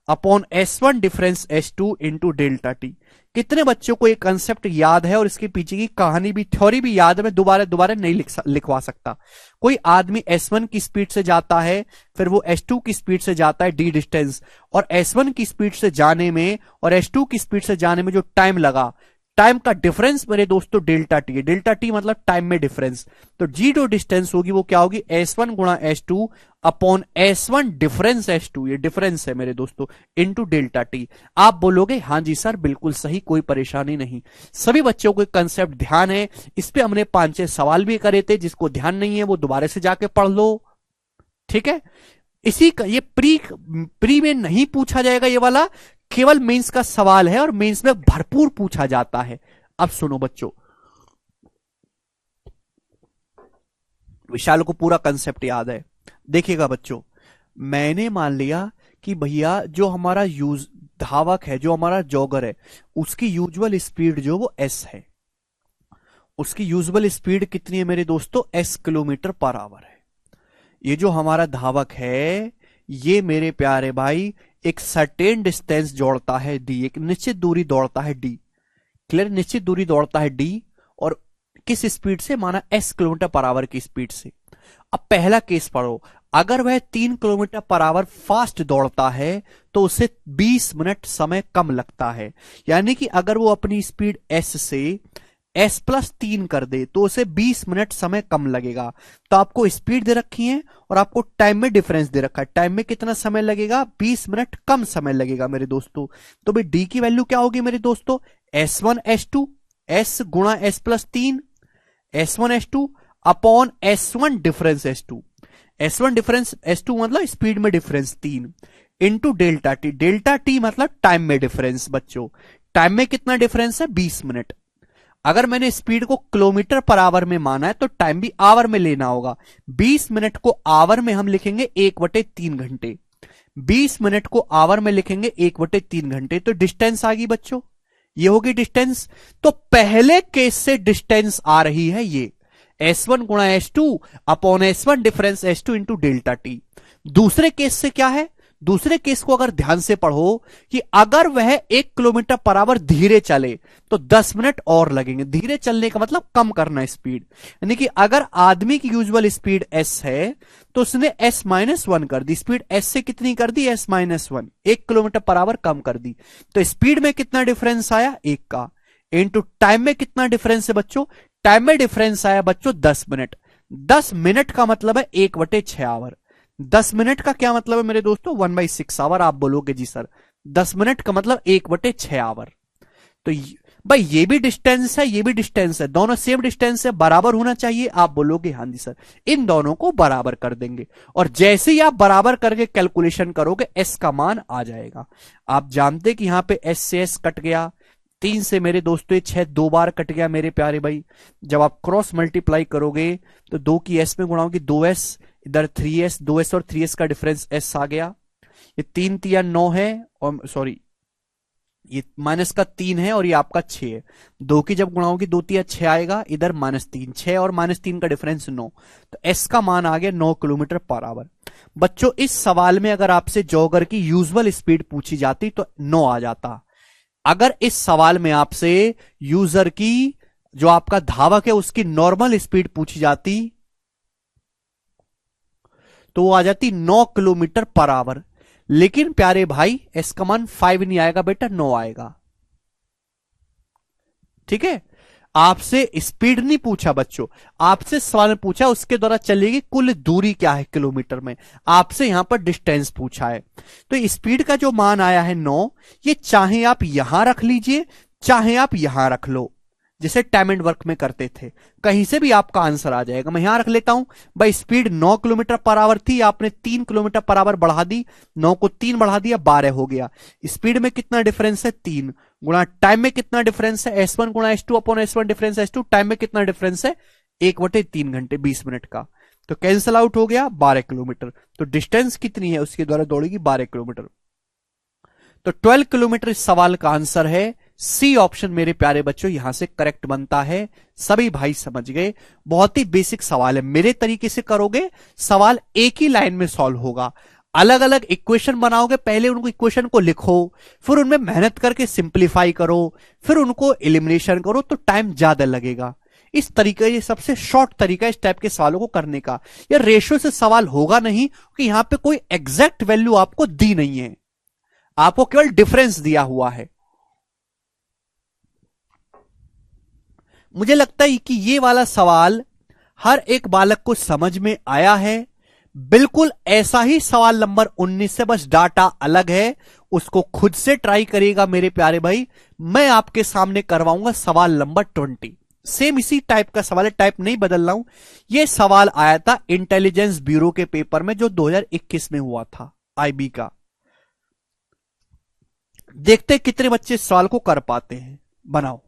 Speaker 1: upon S1 difference S2 into delta T. कितने बच्चों को ये कंसेप्ट याद है और इसके पीछे की कहानी भी, थ्योरी भी याद है, मैं दोबारा नहीं लिखवा सकता। कोई आदमी S1 की स्पीड से जाता है फिर वो S2 की स्पीड से जाता है D डिस्टेंस, और S1 की स्पीड से जाने में और S2 की स्पीड से जाने में जो टाइम लगा, टाइम का डिफरेंस मेरे दोस्तों डेल्टा टी है। डेल्टा टी मतलब टाइम में डिफरेंस। तो जी जो डिस्टेंस होगी वो क्या होगी, S1 गुणा S2 upon S1 difference S2, ये डिफरेंस है मेरे दोस्तों, इनटू डेल्टा टी। आप बोलोगे हाँ जी सर बिल्कुल सही, कोई परेशानी नहीं। सभी बच्चों को कंसेप्ट ध्यान है, इस पे हमने 5-6 सवाल भी करे थे, जिसको ध्यान नहीं है वो दोबारा से जाके पढ़ लो, ठीक है। इसी का ये प्री में नहीं पूछा जाएगा, ये वाला केवल मेंस का सवाल है और मेंस में भरपूर पूछा जाता है। अब सुनो बच्चों, विशाल को पूरा कंसेप्ट याद है, देखिएगा बच्चों। मैंने मान लिया कि भैया जो हमारा धावक है, जो हमारा जॉगर है, उसकी यूजुअल स्पीड जो वो S है, उसकी यूजुअल स्पीड कितनी है मेरे दोस्तों, S किलोमीटर पर आवर है। ये जो हमारा धावक है ये मेरे प्यारे भाई एक सर्टेन डिस्टेंस दौड़ता है D, एक निश्चित दूरी दौड़ता है D, क्लियर, निश्चित दूरी दौड़ता है D, और किस स्पीड से, माना S किलोमीटर पर आवर की स्पीड से। अब पहला केस पढ़ो, अगर वह 3 किलोमीटर पर आवर फास्ट दौड़ता है तो उसे 20 मिनट समय कम लगता है। यानी कि अगर वो अपनी स्पीड S से S+3 कर दे तो उसे 20 मिनट समय कम लगेगा। तो आपको स्पीड दे रखी है और आपको टाइम में डिफरेंस दे रखा है, टाइम में कितना समय लगेगा, 20 मिनट कम समय लगेगा मेरे दोस्तों। तो भाई D की वैल्यू क्या होगी मेरे दोस्तों, S1 S2, S गुणा S+3, S1 S2 upon S1 difference S2। S1 difference, S2 मतलब स्पीड में difference 3 into delta T, delta T मतलब टाइम में डिफरेंस बच्चों। टाइम में कितना डिफरेंस है? 20 मिनट। अगर मैंने स्पीड को किलोमीटर पर आवर में माना है तो टाइम भी आवर में लेना होगा। 20 मिनट को आवर में हम लिखेंगे 1/3 घंटे। 20 मिनट को आवर में लिखेंगे 1/3 घंटे, तो डिस्टेंस आ गई बच्चों, ये होगी डिस्टेंस। तो पहले केस से डिस्टेंस आ रही है ये S1 गुणा S2 upon S1 difference S2 into delta T. दूसरे केस से क्या है? दूसरे केस को अगर ध्यान से पढ़ो कि अगर वह 1 किलोमीटर पर आवर धीरे चले तो 10 मिनट और लगेंगे। धीरे चलने का मतलब कम करना स्पीड, यानी कि अगर आदमी की यूजुअल स्पीड s है तो उसने s-1 कर दी, स्पीड s से कितनी कर दी? s-1, 1 किलोमीटर पर आवर कम कर दी। तो स्पीड में कितना डिफरेंस आया? 1 का। इनटू टाइम में कितना डिफरेंस है बच्चों? टाइम में डिफरेंस आया बच्चों 10 मिनट। 10 मिनट का मतलब है 1/6 आवर। 10 मिनट का क्या मतलब है मेरे दोस्तों? 1/6 आवर। आप बोलोगे जी सर 10 मिनट का मतलब 1/6 आवर। तो भाई ये भी डिस्टेंस है, ये भी डिस्टेंस है, दोनों सेम डिस्टेंस है, बराबर होना चाहिए। आप बोलोगे हाँ जी सर, इन दोनों को बराबर कर देंगे और जैसे ही आप बराबर करके कैलकुलेशन करोगे एस का मान आ जाएगा। आप जानते कि यहां पे एस से एस कट गया, 3 से मेरे दोस्तों ये 6 दो बार कट गया मेरे प्यारे भाई। जब आप क्रॉस मल्टीप्लाई करोगे तो 2 की एस में गुणा होगी 2s, इधर 3s, 2s और 3s का डिफरेंस s आ गया। ये 3 तिया 9 है, और सॉरी ये माइनस का 3 है और ये आपका 6 है। 2 की जब गुणा होगी 2 तिया 6 आएगा, इधर -3, 6 और -3 का डिफरेंस 9। तो s का मान आ गया 9 किलोमीटर पर आवर। बच्चों इस सवाल में अगर आपसे जॉगर की यूजुअल स्पीड पूछी जाती तो 9 आ जाता। अगर इस सवाल में आपसे यूजर की जो आपका धावक है उसकी नॉर्मल स्पीड पूछी जाती तो वो आ जाती 9 किलोमीटर पर आवर। लेकिन प्यारे भाई एस का मान 5 नहीं आएगा बेटा, 9 आएगा। ठीक है, आपसे स्पीड नहीं पूछा बच्चों, आपसे सवाल में पूछा उसके द्वारा चलेगी कुल दूरी क्या है किलोमीटर में, आपसे यहां पर डिस्टेंस पूछा है। तो स्पीड का जो मान आया है 9, ये चाहे आप यहां रख लीजिए चाहे आप यहां रख लो, जैसे टाइम एंड वर्क में करते थे, कहीं से भी आपका आंसर आ जाएगा। मैं यहां रख लेता हूं भाई, स्पीड 9 किलोमीटर पर आवर थी, आपने 3 किलोमीटर पर आवर बढ़ा दी, 9 को 3 बढ़ा दिया 12 हो गया। स्पीड में कितना डिफरेंस है? 3 गुणा टाइम में कितना डिफरेंस है? S1 गुणा S2 upon S1 difference S2। Time में कितना डिफरेंस है? 1/3 घंटे 20 मिनट का। तो कैंसिल आउट हो गया 12 किलोमीटर। तो डिस्टेंस कितनी है उसके द्वारा दौड़ेगी? 12 किलोमीटर। तो 12 किलोमीटर इस सवाल का आंसर है। सी ऑप्शन मेरे प्यारे बच्चों यहां से करेक्ट बनता है। सभी भाई समझ गए, बहुत ही बेसिक सवाल है, मेरे तरीके से करोगे सवाल एक ही लाइन में सॉल्व होगा। अलग अलग इक्वेशन बनाओगे, पहले उनको इक्वेशन को लिखो, फिर उनमें मेहनत करके सिंप्लीफाई करो, फिर उनको एलिमिनेशन करो, तो टाइम ज्यादा लगेगा। इस तरीके, ये सबसे शॉर्ट तरीका इस टाइप के सवालों को करने का। या रेशियो से सवाल होगा नहीं कि यहां पे कोई एग्जैक्ट वैल्यू आपको दी नहीं है, आपको केवल डिफरेंस दिया हुआ है। मुझे लगता है कि ये वाला सवाल हर एक बालक को समझ में आया है। बिल्कुल ऐसा ही सवाल नंबर 19 से, बस डाटा अलग है, उसको खुद से ट्राई करिएगा मेरे प्यारे भाई। मैं आपके सामने करवाऊंगा सवाल नंबर 20, सेम इसी टाइप का सवाल है, टाइप नहीं बदल रहा हूं। यह सवाल आया था इंटेलिजेंस ब्यूरो के पेपर में जो 2021 में हुआ था, आईबी का। देखते कितने बच्चे इस सवाल को कर पाते हैं। बनाओ।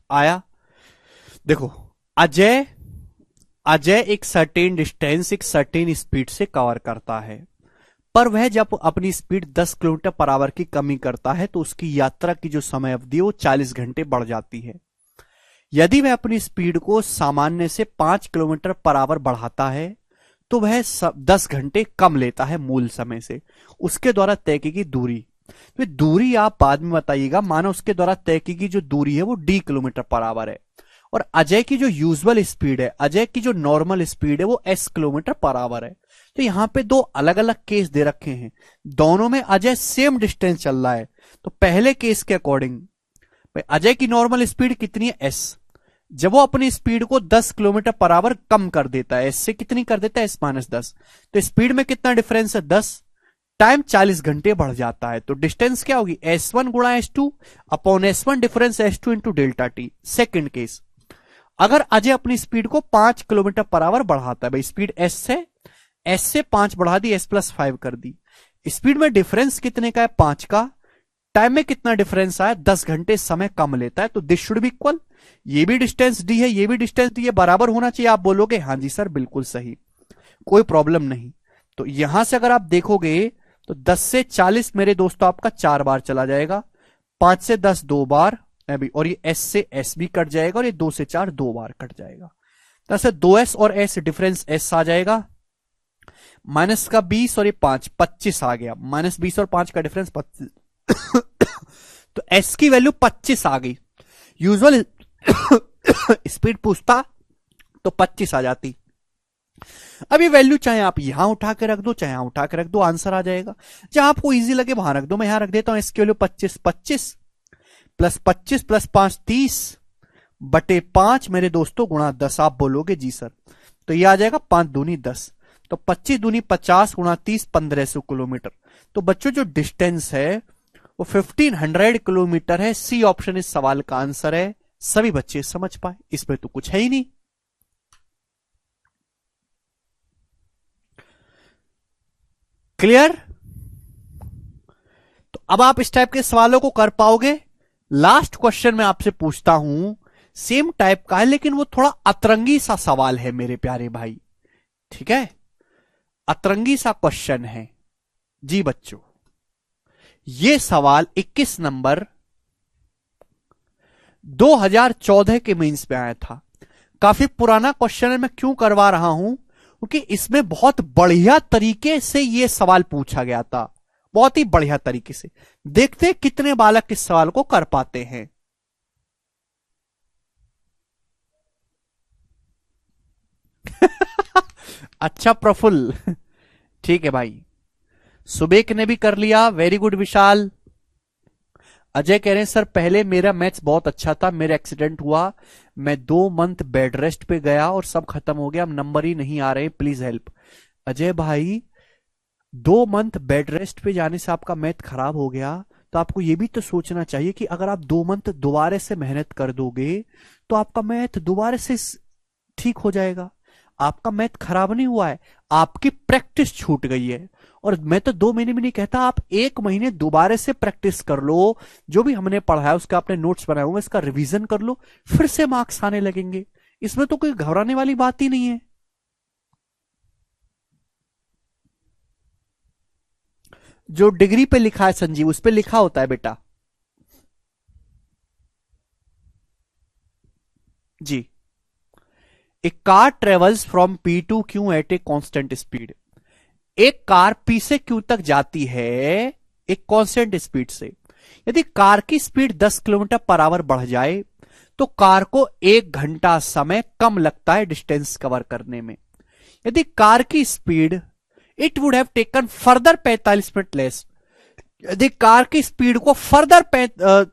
Speaker 1: आया। देखो, अजय अजय एक सर्टेन डिस्टेंस, एक सर्टेन स्पीड से कवर करता है, पर वह जब अपनी स्पीड 10 किलोमीटर पर आवर की कमी करता है तो उसकी यात्रा की जो समय अवधि है वो 40 घंटे बढ़ जाती है। यदि वह अपनी स्पीड को सामान्य से 5 किलोमीटर पर आवर बढ़ाता है तो वह 10 घंटे कम लेता है मूल समय से, उसके द्वारा तय की गई दूरी। तो दूरी आप बाद में बताइएगा, मानो उसके द्वारा तय की गई जो दूरी है वो d किलोमीटर पर आवर है, और अजय की जो यूजुअल स्पीड है, अजय की जो नॉर्मल स्पीड है वो s किलोमीटर पर आवर है। तो यहां पे दो अलग अलग केस दे रखे हैं, दोनों में अजय सेम डिस्टेंस चल रहा है। तो पहले केस के अकॉर्डिंग अजय की नॉर्मल स्पीड कितनी है, s। जब वो अपनी स्पीड को 10 किलोमीटर पर आवर कम कर देता है, s से कितनी कर देता है, s-10, तो स्पीड में कितना डिफरेंस है, 10, टाइम 40 घंटे बढ़ जाता है। तो डिस्टेंस क्या होगी, s1 गुणा s2 upon s1 difference s2 into delta T. Second case, अगर अजय अपनी स्पीड को 5 किलोमीटर पर आवर बढ़ाता है, भाई स्पीड s से 5 बढ़ा दी, s+5 कर दी, स्पीड में डिफरेंस कितने का है, 5 का, टाइम में कितना डिफरेंस आया, 10 घंटे समय कम लेता है। तो दिस शुड बी इक्वल, ये भी डिस्टेंस डी है, ये भी डिस्टेंस डी है, बराबर होना चाहिए। आप बोलोगे हाँ जी सर बिल्कुल सही, कोई प्रॉब्लम नहीं। तो यहां से अगर आप देखोगे तो 10 से 40 मेरे दोस्तों आपका 4 बार चला जाएगा, 5 से 10 2 बार, और ये s से s भी कट जाएगा, और ये 2 से 4 2 बार कट जाएगा। तो ऐसे 2s और s डिफरेंस s आ जाएगा, माइनस का 20 और ये 5 25 आ गया, -20 और 5 का डिफरेंस 25। तो s की वैल्यू 25 आ गई। यूजुअल स्पीड पूछता तो 25 आ जाती। अब ये वैल्यू चाहे आप यहां उठा के रख दो, चाहे यहां उठा के रख दो, आंसर आ जाएगा। जहां आपको इजी लगे वहां रख दो, मैं यहां रख देता हूं इसकी वैल्यू 25, 25 प्लस 25 प्लस 5 30 बटे 5 मेरे दोस्तों गुणा 10। आप बोलोगे जी सर, तो ये आ जाएगा 5 दूनी 10, तो 25 दूनी 50 गुणा 30 1500 किलोमीटर। तो बच्चों जो डिस्टेंस है वो 1500 किलोमीटर है। सी ऑप्शन इस सवाल का आंसर है। सभी बच्चे समझ पाए, इसमें तो कुछ है ही नहीं। क्लियर? तो अब आप इस टाइप के सवालों को कर पाओगे। लास्ट क्वेश्चन मैं आपसे पूछता हूं, सेम टाइप का है लेकिन वो थोड़ा अतरंगी सा सवाल है मेरे प्यारे भाई, ठीक है, अतरंगी सा क्वेश्चन है जी बच्चों। ये सवाल 21 नंबर 2014 के मेंस पे आया था। काफी पुराना क्वेश्चन है, मैं क्यों करवा रहा हूं, क्योंकि इसमें बहुत बढ़िया तरीके से यह सवाल पूछा गया था, बहुत ही बढ़िया तरीके से। देखते हैं कितने बालक इस सवाल को कर पाते हैं। अच्छा प्रफुल्ल, ठीक है भाई। सुबेक ने भी कर लिया, वेरी गुड विशाल। अजय कह रहे हैं सर पहले मेरा मैथ्स बहुत अच्छा था, मेरा एक्सीडेंट हुआ, मैं 2 मंथ बेड रेस्ट पे गया और सब खत्म हो गया, अब नंबर ही नहीं आ रहे, प्लीज हेल्प। अजय भाई 2 मंथ बेड रेस्ट पे जाने से आपका मैथ खराब हो गया, तो आपको यह भी तो सोचना चाहिए कि अगर आप 2 मंथ दोबारा से मेहनत कर दोगे तो आपका मैथ दोबारा से ठीक हो जाएगा। आपका मैथ खराब नहीं हुआ है, आपकी प्रैक्टिस छूट गई है। और मैं तो 2 महीने में नहीं कहता, आप 1 महीने दोबारा से प्रैक्टिस कर लो, जो भी हमने पढ़ा है उसका आपने नोट्स बनाए होंगे, इसका रिवीजन कर लो, फिर से मार्क्स आने लगेंगे। इसमें तो कोई घबराने वाली बात ही नहीं है। जो डिग्री पे लिखा है संजीव, उस पे लिखा होता है बेटा जी। A car travels from P to Q at a constant speed. एक कार P से Q तक जाती है एक कांस्टेंट स्पीड से। यदि कार की स्पीड 10 किलोमीटर पर आवर बढ़ जाए तो कार को 1 घंटा समय कम लगता है डिस्टेंस कवर करने में। यदि कार की speed it would have taken further 45 minute less, यदि कार की स्पीड को फर्दर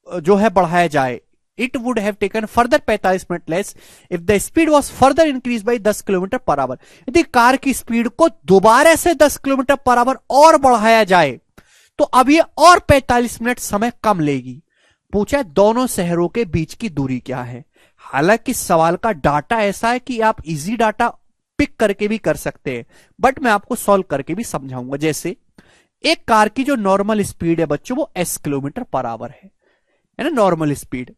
Speaker 1: जो है बढ़ाया जाए, it would have taken further 45 minute less if the speed was further increase by 10 kilometre per our. यदि कार की स्पीड को दोबारा से 10 किलोमीटर पर आवर और बढ़ाया जाए तो अब ये और 45 मिनट समय कम लेगी। पूछा दोनों शहरों के बीच की दूरी क्या है। हालांकि सवाल का डाटा ऐसा है कि आप इजी डाटा पिक करके भी कर सकते हैं, बट मैं आपको सॉल्व करके भी समझाऊंगा। जैसे एक कार की जो नॉर्मल स्पीड है बच्चों वो s किलोमीटर पर आवर है ना, नॉर्मल स्पीड।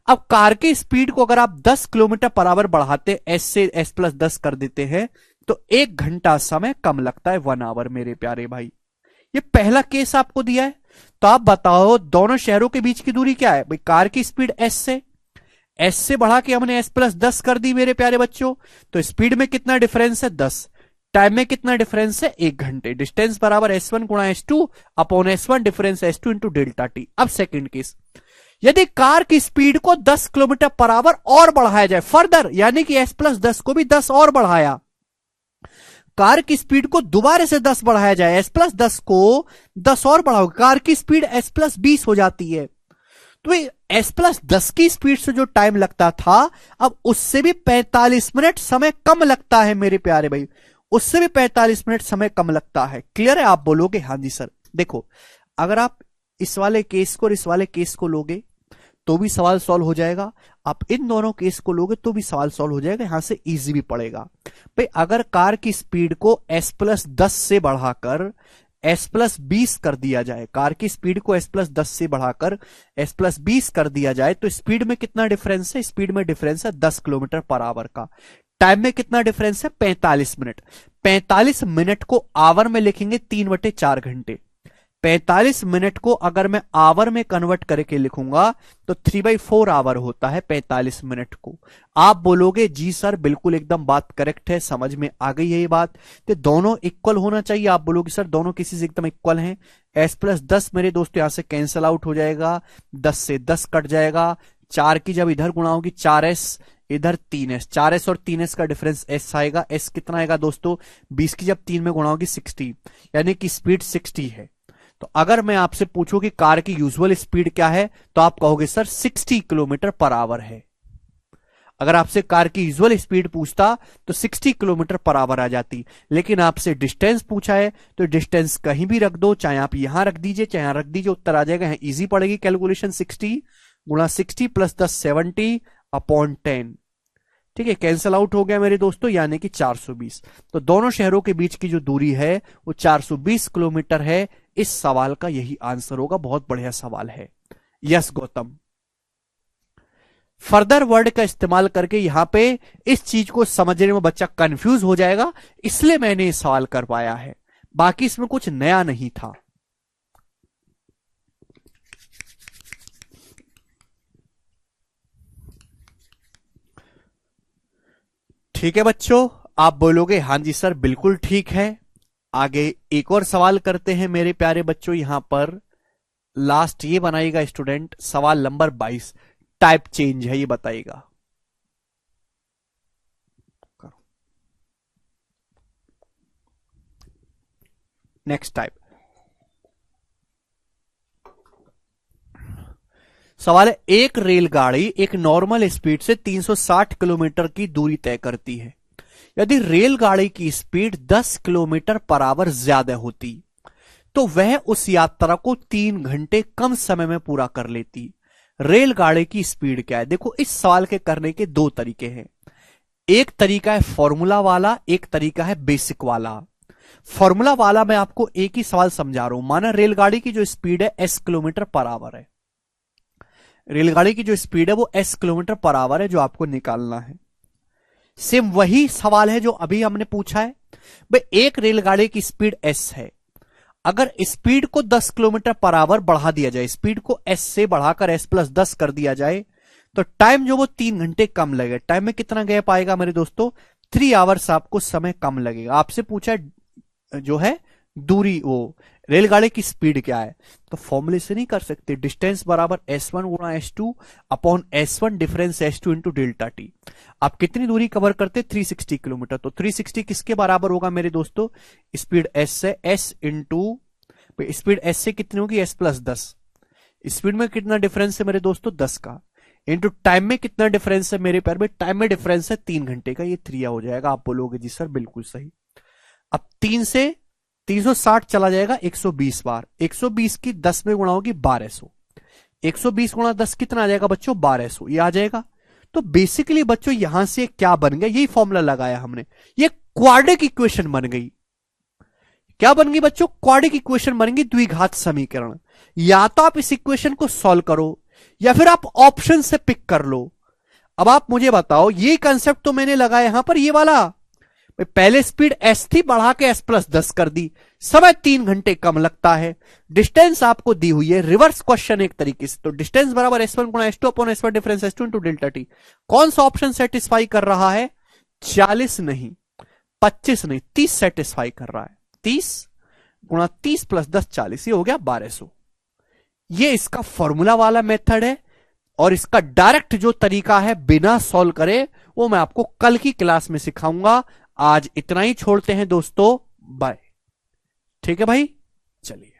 Speaker 1: अब कार की स्पीड को अगर आप 10 किलोमीटर पर आवर बढ़ाते, एस से एस प्लस 10 कर देते हैं, तो 1 घंटा समय कम लगता है, 1 आवर मेरे प्यारे भाई। ये पहला केस आपको दिया है। तो आप बताओ दोनों शहरों के बीच की दूरी क्या है भाई? कार की स्पीड एस से बढ़ा के हमने एस प्लस 10 कर दी मेरे प्यारे बच्चों, तो स्पीड में कितना डिफरेंस है? 10। टाइम में कितना डिफरेंस है? 1 घंटे। डिस्टेंस बराबर S1 गुणा S2 upon S1 difference S2 into delta T. अब सेकंड केस, यदि कार की स्पीड को 10 किलोमीटर पर आवर और बढ़ाया जाए फर्दर, यानी कि S प्लस 10 को भी 10 और बढ़ाया, कार की स्पीड को दोबारा से 10 बढ़ाया जाए, S प्लस 10 को 10 और बढ़ाओ, कार की स्पीड S प्लस 20 हो जाती है। तो S प्लस 10 की स्पीड से जो टाइम लगता था, अब उससे भी 45 मिनट समय कम लगता है मेरे प्यारे भाई, उससे भी 45 मिनट समय कम लगता है। क्लियर है? आप बोलोगे हाँ जी सर। देखो, अगर आप इस वाले केस को और इस वाले केस को लोगे तो भी सवाल सॉल्व हो जाएगा, आप इन दोनों केस को लोगे तो भी सवाल सॉल्व हो जाएगा, यहां से इजी भी पड़ेगा भाई। अगर कार की स्पीड को S प्लस 10 से बढ़ाकर S प्लस 20 कर दिया जाए, कार की स्पीड को S प्लस 10 से बढ़ाकर S प्लस 20 कर दिया जाए, तो स्पीड में कितना डिफरेंस है? स्पीड में डिफरेंस है 10 किलोमीटर पर आवर का। टाइम में कितना डिफरेंस है? 45 मिनट। 45 मिनट को आवर में लिखेंगे 3/4 घंटे। 45 मिनट को अगर मैं आवर में कन्वर्ट करके लिखूंगा तो 3/4 आवर होता है 45 मिनट को। आप बोलोगे जी सर बिल्कुल एकदम बात करेक्ट है, समझ में आ गई है ये बात, तो दोनों इक्वल होना चाहिए। आप बोलोगे सर दोनों किसी से एकदम इक्वल हैं। S प्लस 10 मेरे दोस्तों यहां से कैंसिल आउट हो जाएगा, 10 से 10 कट जाएगा, 4 की जब इधर गुणा होगी 4S, इधर 3S, 4S और 3S का डिफरेंस S आएगा। S कितना आएगा दोस्तों? 20 की जब 3 में गुणा होगी 60, यानी कि स्पीड 60 है। तो अगर मैं आपसे पूछूं कि कार की यूजुअल स्पीड क्या है, तो आप कहोगे सर 60 किलोमीटर पर आवर है। अगर आपसे कार की यूजुअल स्पीड पूछता तो 60 किलोमीटर पर आवर आ जाती, लेकिन आपसे डिस्टेंस पूछा है तो डिस्टेंस कहीं भी रख दो, चाहे आप यहां रख दीजिए चाहे यहां रख दीजिए, उत्तर आ जाएगा। यहां इजी पड़ेगी कैलकुलेशन, 60 गुणा 60 प्लस 10 70 अपॉन 10। ठीक है, कैंसिल आउट हो गया मेरे दोस्तों, यानी कि 420। तो दोनों शहरों के बीच की जो दूरी है वो 420 किलोमीटर है। इस सवाल का यही आंसर होगा। बहुत बढ़िया सवाल है। यस गौतम। फर्दर वर्ड का इस्तेमाल करके यहां पे इस चीज को समझने में बच्चा कंफ्यूज हो जाएगा, इसलिए मैंने ये सवाल कर पाया है, बाकी इसमें कुछ नया नहीं था। ठीक है बच्चों, आप बोलोगे हां जी सर बिल्कुल ठीक है। आगे एक और सवाल करते हैं मेरे प्यारे बच्चों। यहां पर लास्ट ये बनाएगा स्टूडेंट, सवाल नंबर 22 टाइप चेंज है, ये बताएगा। नेक्स्ट टाइप सवाल है, एक रेलगाड़ी एक नॉर्मल स्पीड से 360 किलोमीटर की दूरी तय करती है। यदि रेलगाड़ी की स्पीड 10 किलोमीटर पर आवर ज्यादा होती तो वह उस यात्रा को 3 घंटे कम समय में पूरा कर लेती। रेलगाड़ी की स्पीड क्या है? देखो, इस सवाल के करने के दो तरीके हैं। एक तरीका है फॉर्मूला वाला, एक तरीका है बेसिक वाला। फॉर्मूला वाला मैं आपको एक ही सवाल समझा रहा हूं। माना रेलगाड़ी की जो स्पीड है S किलोमीटर पर आवर है, रेलगाड़ी की जो स्पीड है वो S किलोमीटर पर आवर है, जो आपको निकालना है। सेम वही सवाल है जो अभी हमने पूछा है। भाई एक रेलगाड़ी की स्पीड S है, अगर स्पीड को 10 किलोमीटर पर आवर बढ़ा दिया जाए, स्पीड को S से बढ़ाकर S प्लस 10 कर दिया जाए, तो टाइम जो वो 3 घंटे कम लगेगा। टाइम में कितना गैप आएगा मेरे दोस्तों? 3 आवर्स आपको समय कम लगेगा। आपसे पूछा जो है दूरी, वो रेलगाड़ी की स्पीड क्या है, तो फॉर्मूले से नहीं कर सकते। डिस्टेंस बराबर S1 गुणा S2 upon S1 difference S2 into delta T. आप कितनी दूरी कवर करते? 360 किलोमीटर। तो 360 किसके बराबर होगा मेरे दोस्तों? स्पीड S से, S इंटू स्पीड S से कितनी होगी? S plus 10। स्पीड में कितना डिफरेंस है मेरे दोस्तों? 10 का। इंटू टाइम में कितना डिफरेंस है मेरे पैर में? टाइम में डिफरेंस है 3 घंटे का, ये 3 हो जाएगा। आप बोलोगे जी सर बिल्कुल सही। अब 3 से 360 चला जाएगा 120 बार, 120 की 10 में गुणा होगी 1200। 120 गुणा 10 कितना आ जाएगा बच्चों? 1200, ये आ जाएगा। तो बेसिकली बच्चों यहां से क्या बन गया? यही फॉर्मूला लगाया हमने, ये क्वाड्रिक इक्वेशन बन गई। क्या बन गई बच्चों? क्वाड्रिक इक्वेशन बन गई, द्विघात समीकरण। या तो आप इस इक्वेशन को सॉल्व करो, या फिर आप ऑप्शन से पिक कर लो। अब आप मुझे बताओ, ये कंसेप्ट तो मैंने लगाया यहां पर, ये वाला पहले स्पीड s थी, बढ़ा के s+10 कर दी, समय 3 घंटे कम लगता है, डिस्टेंस आपको दी हुई है, रिवर्स क्वेश्चन एक तरीके से, तो डिस्टेंस बराबर s1 गुणा s2 upon s1 difference s2 into delta T. कौन सा ऑप्शन सेटिस्फाई कर रहा है? 40 नहीं, 25 नहीं, 30 सेटिस्फाई कर रहा है। 30 गुणा 30 + 10 40, ये हो गया 1200। ये इसका फॉर्मूला वाला मेथड है, और इसका डायरेक्ट जो तरीका है बिना सॉल्व करे, वो मैं आपको कल की क्लास में सिखाऊंगा। आज इतना ही छोड़ते हैं दोस्तों, बाय। ठीक है भाई, चलिए।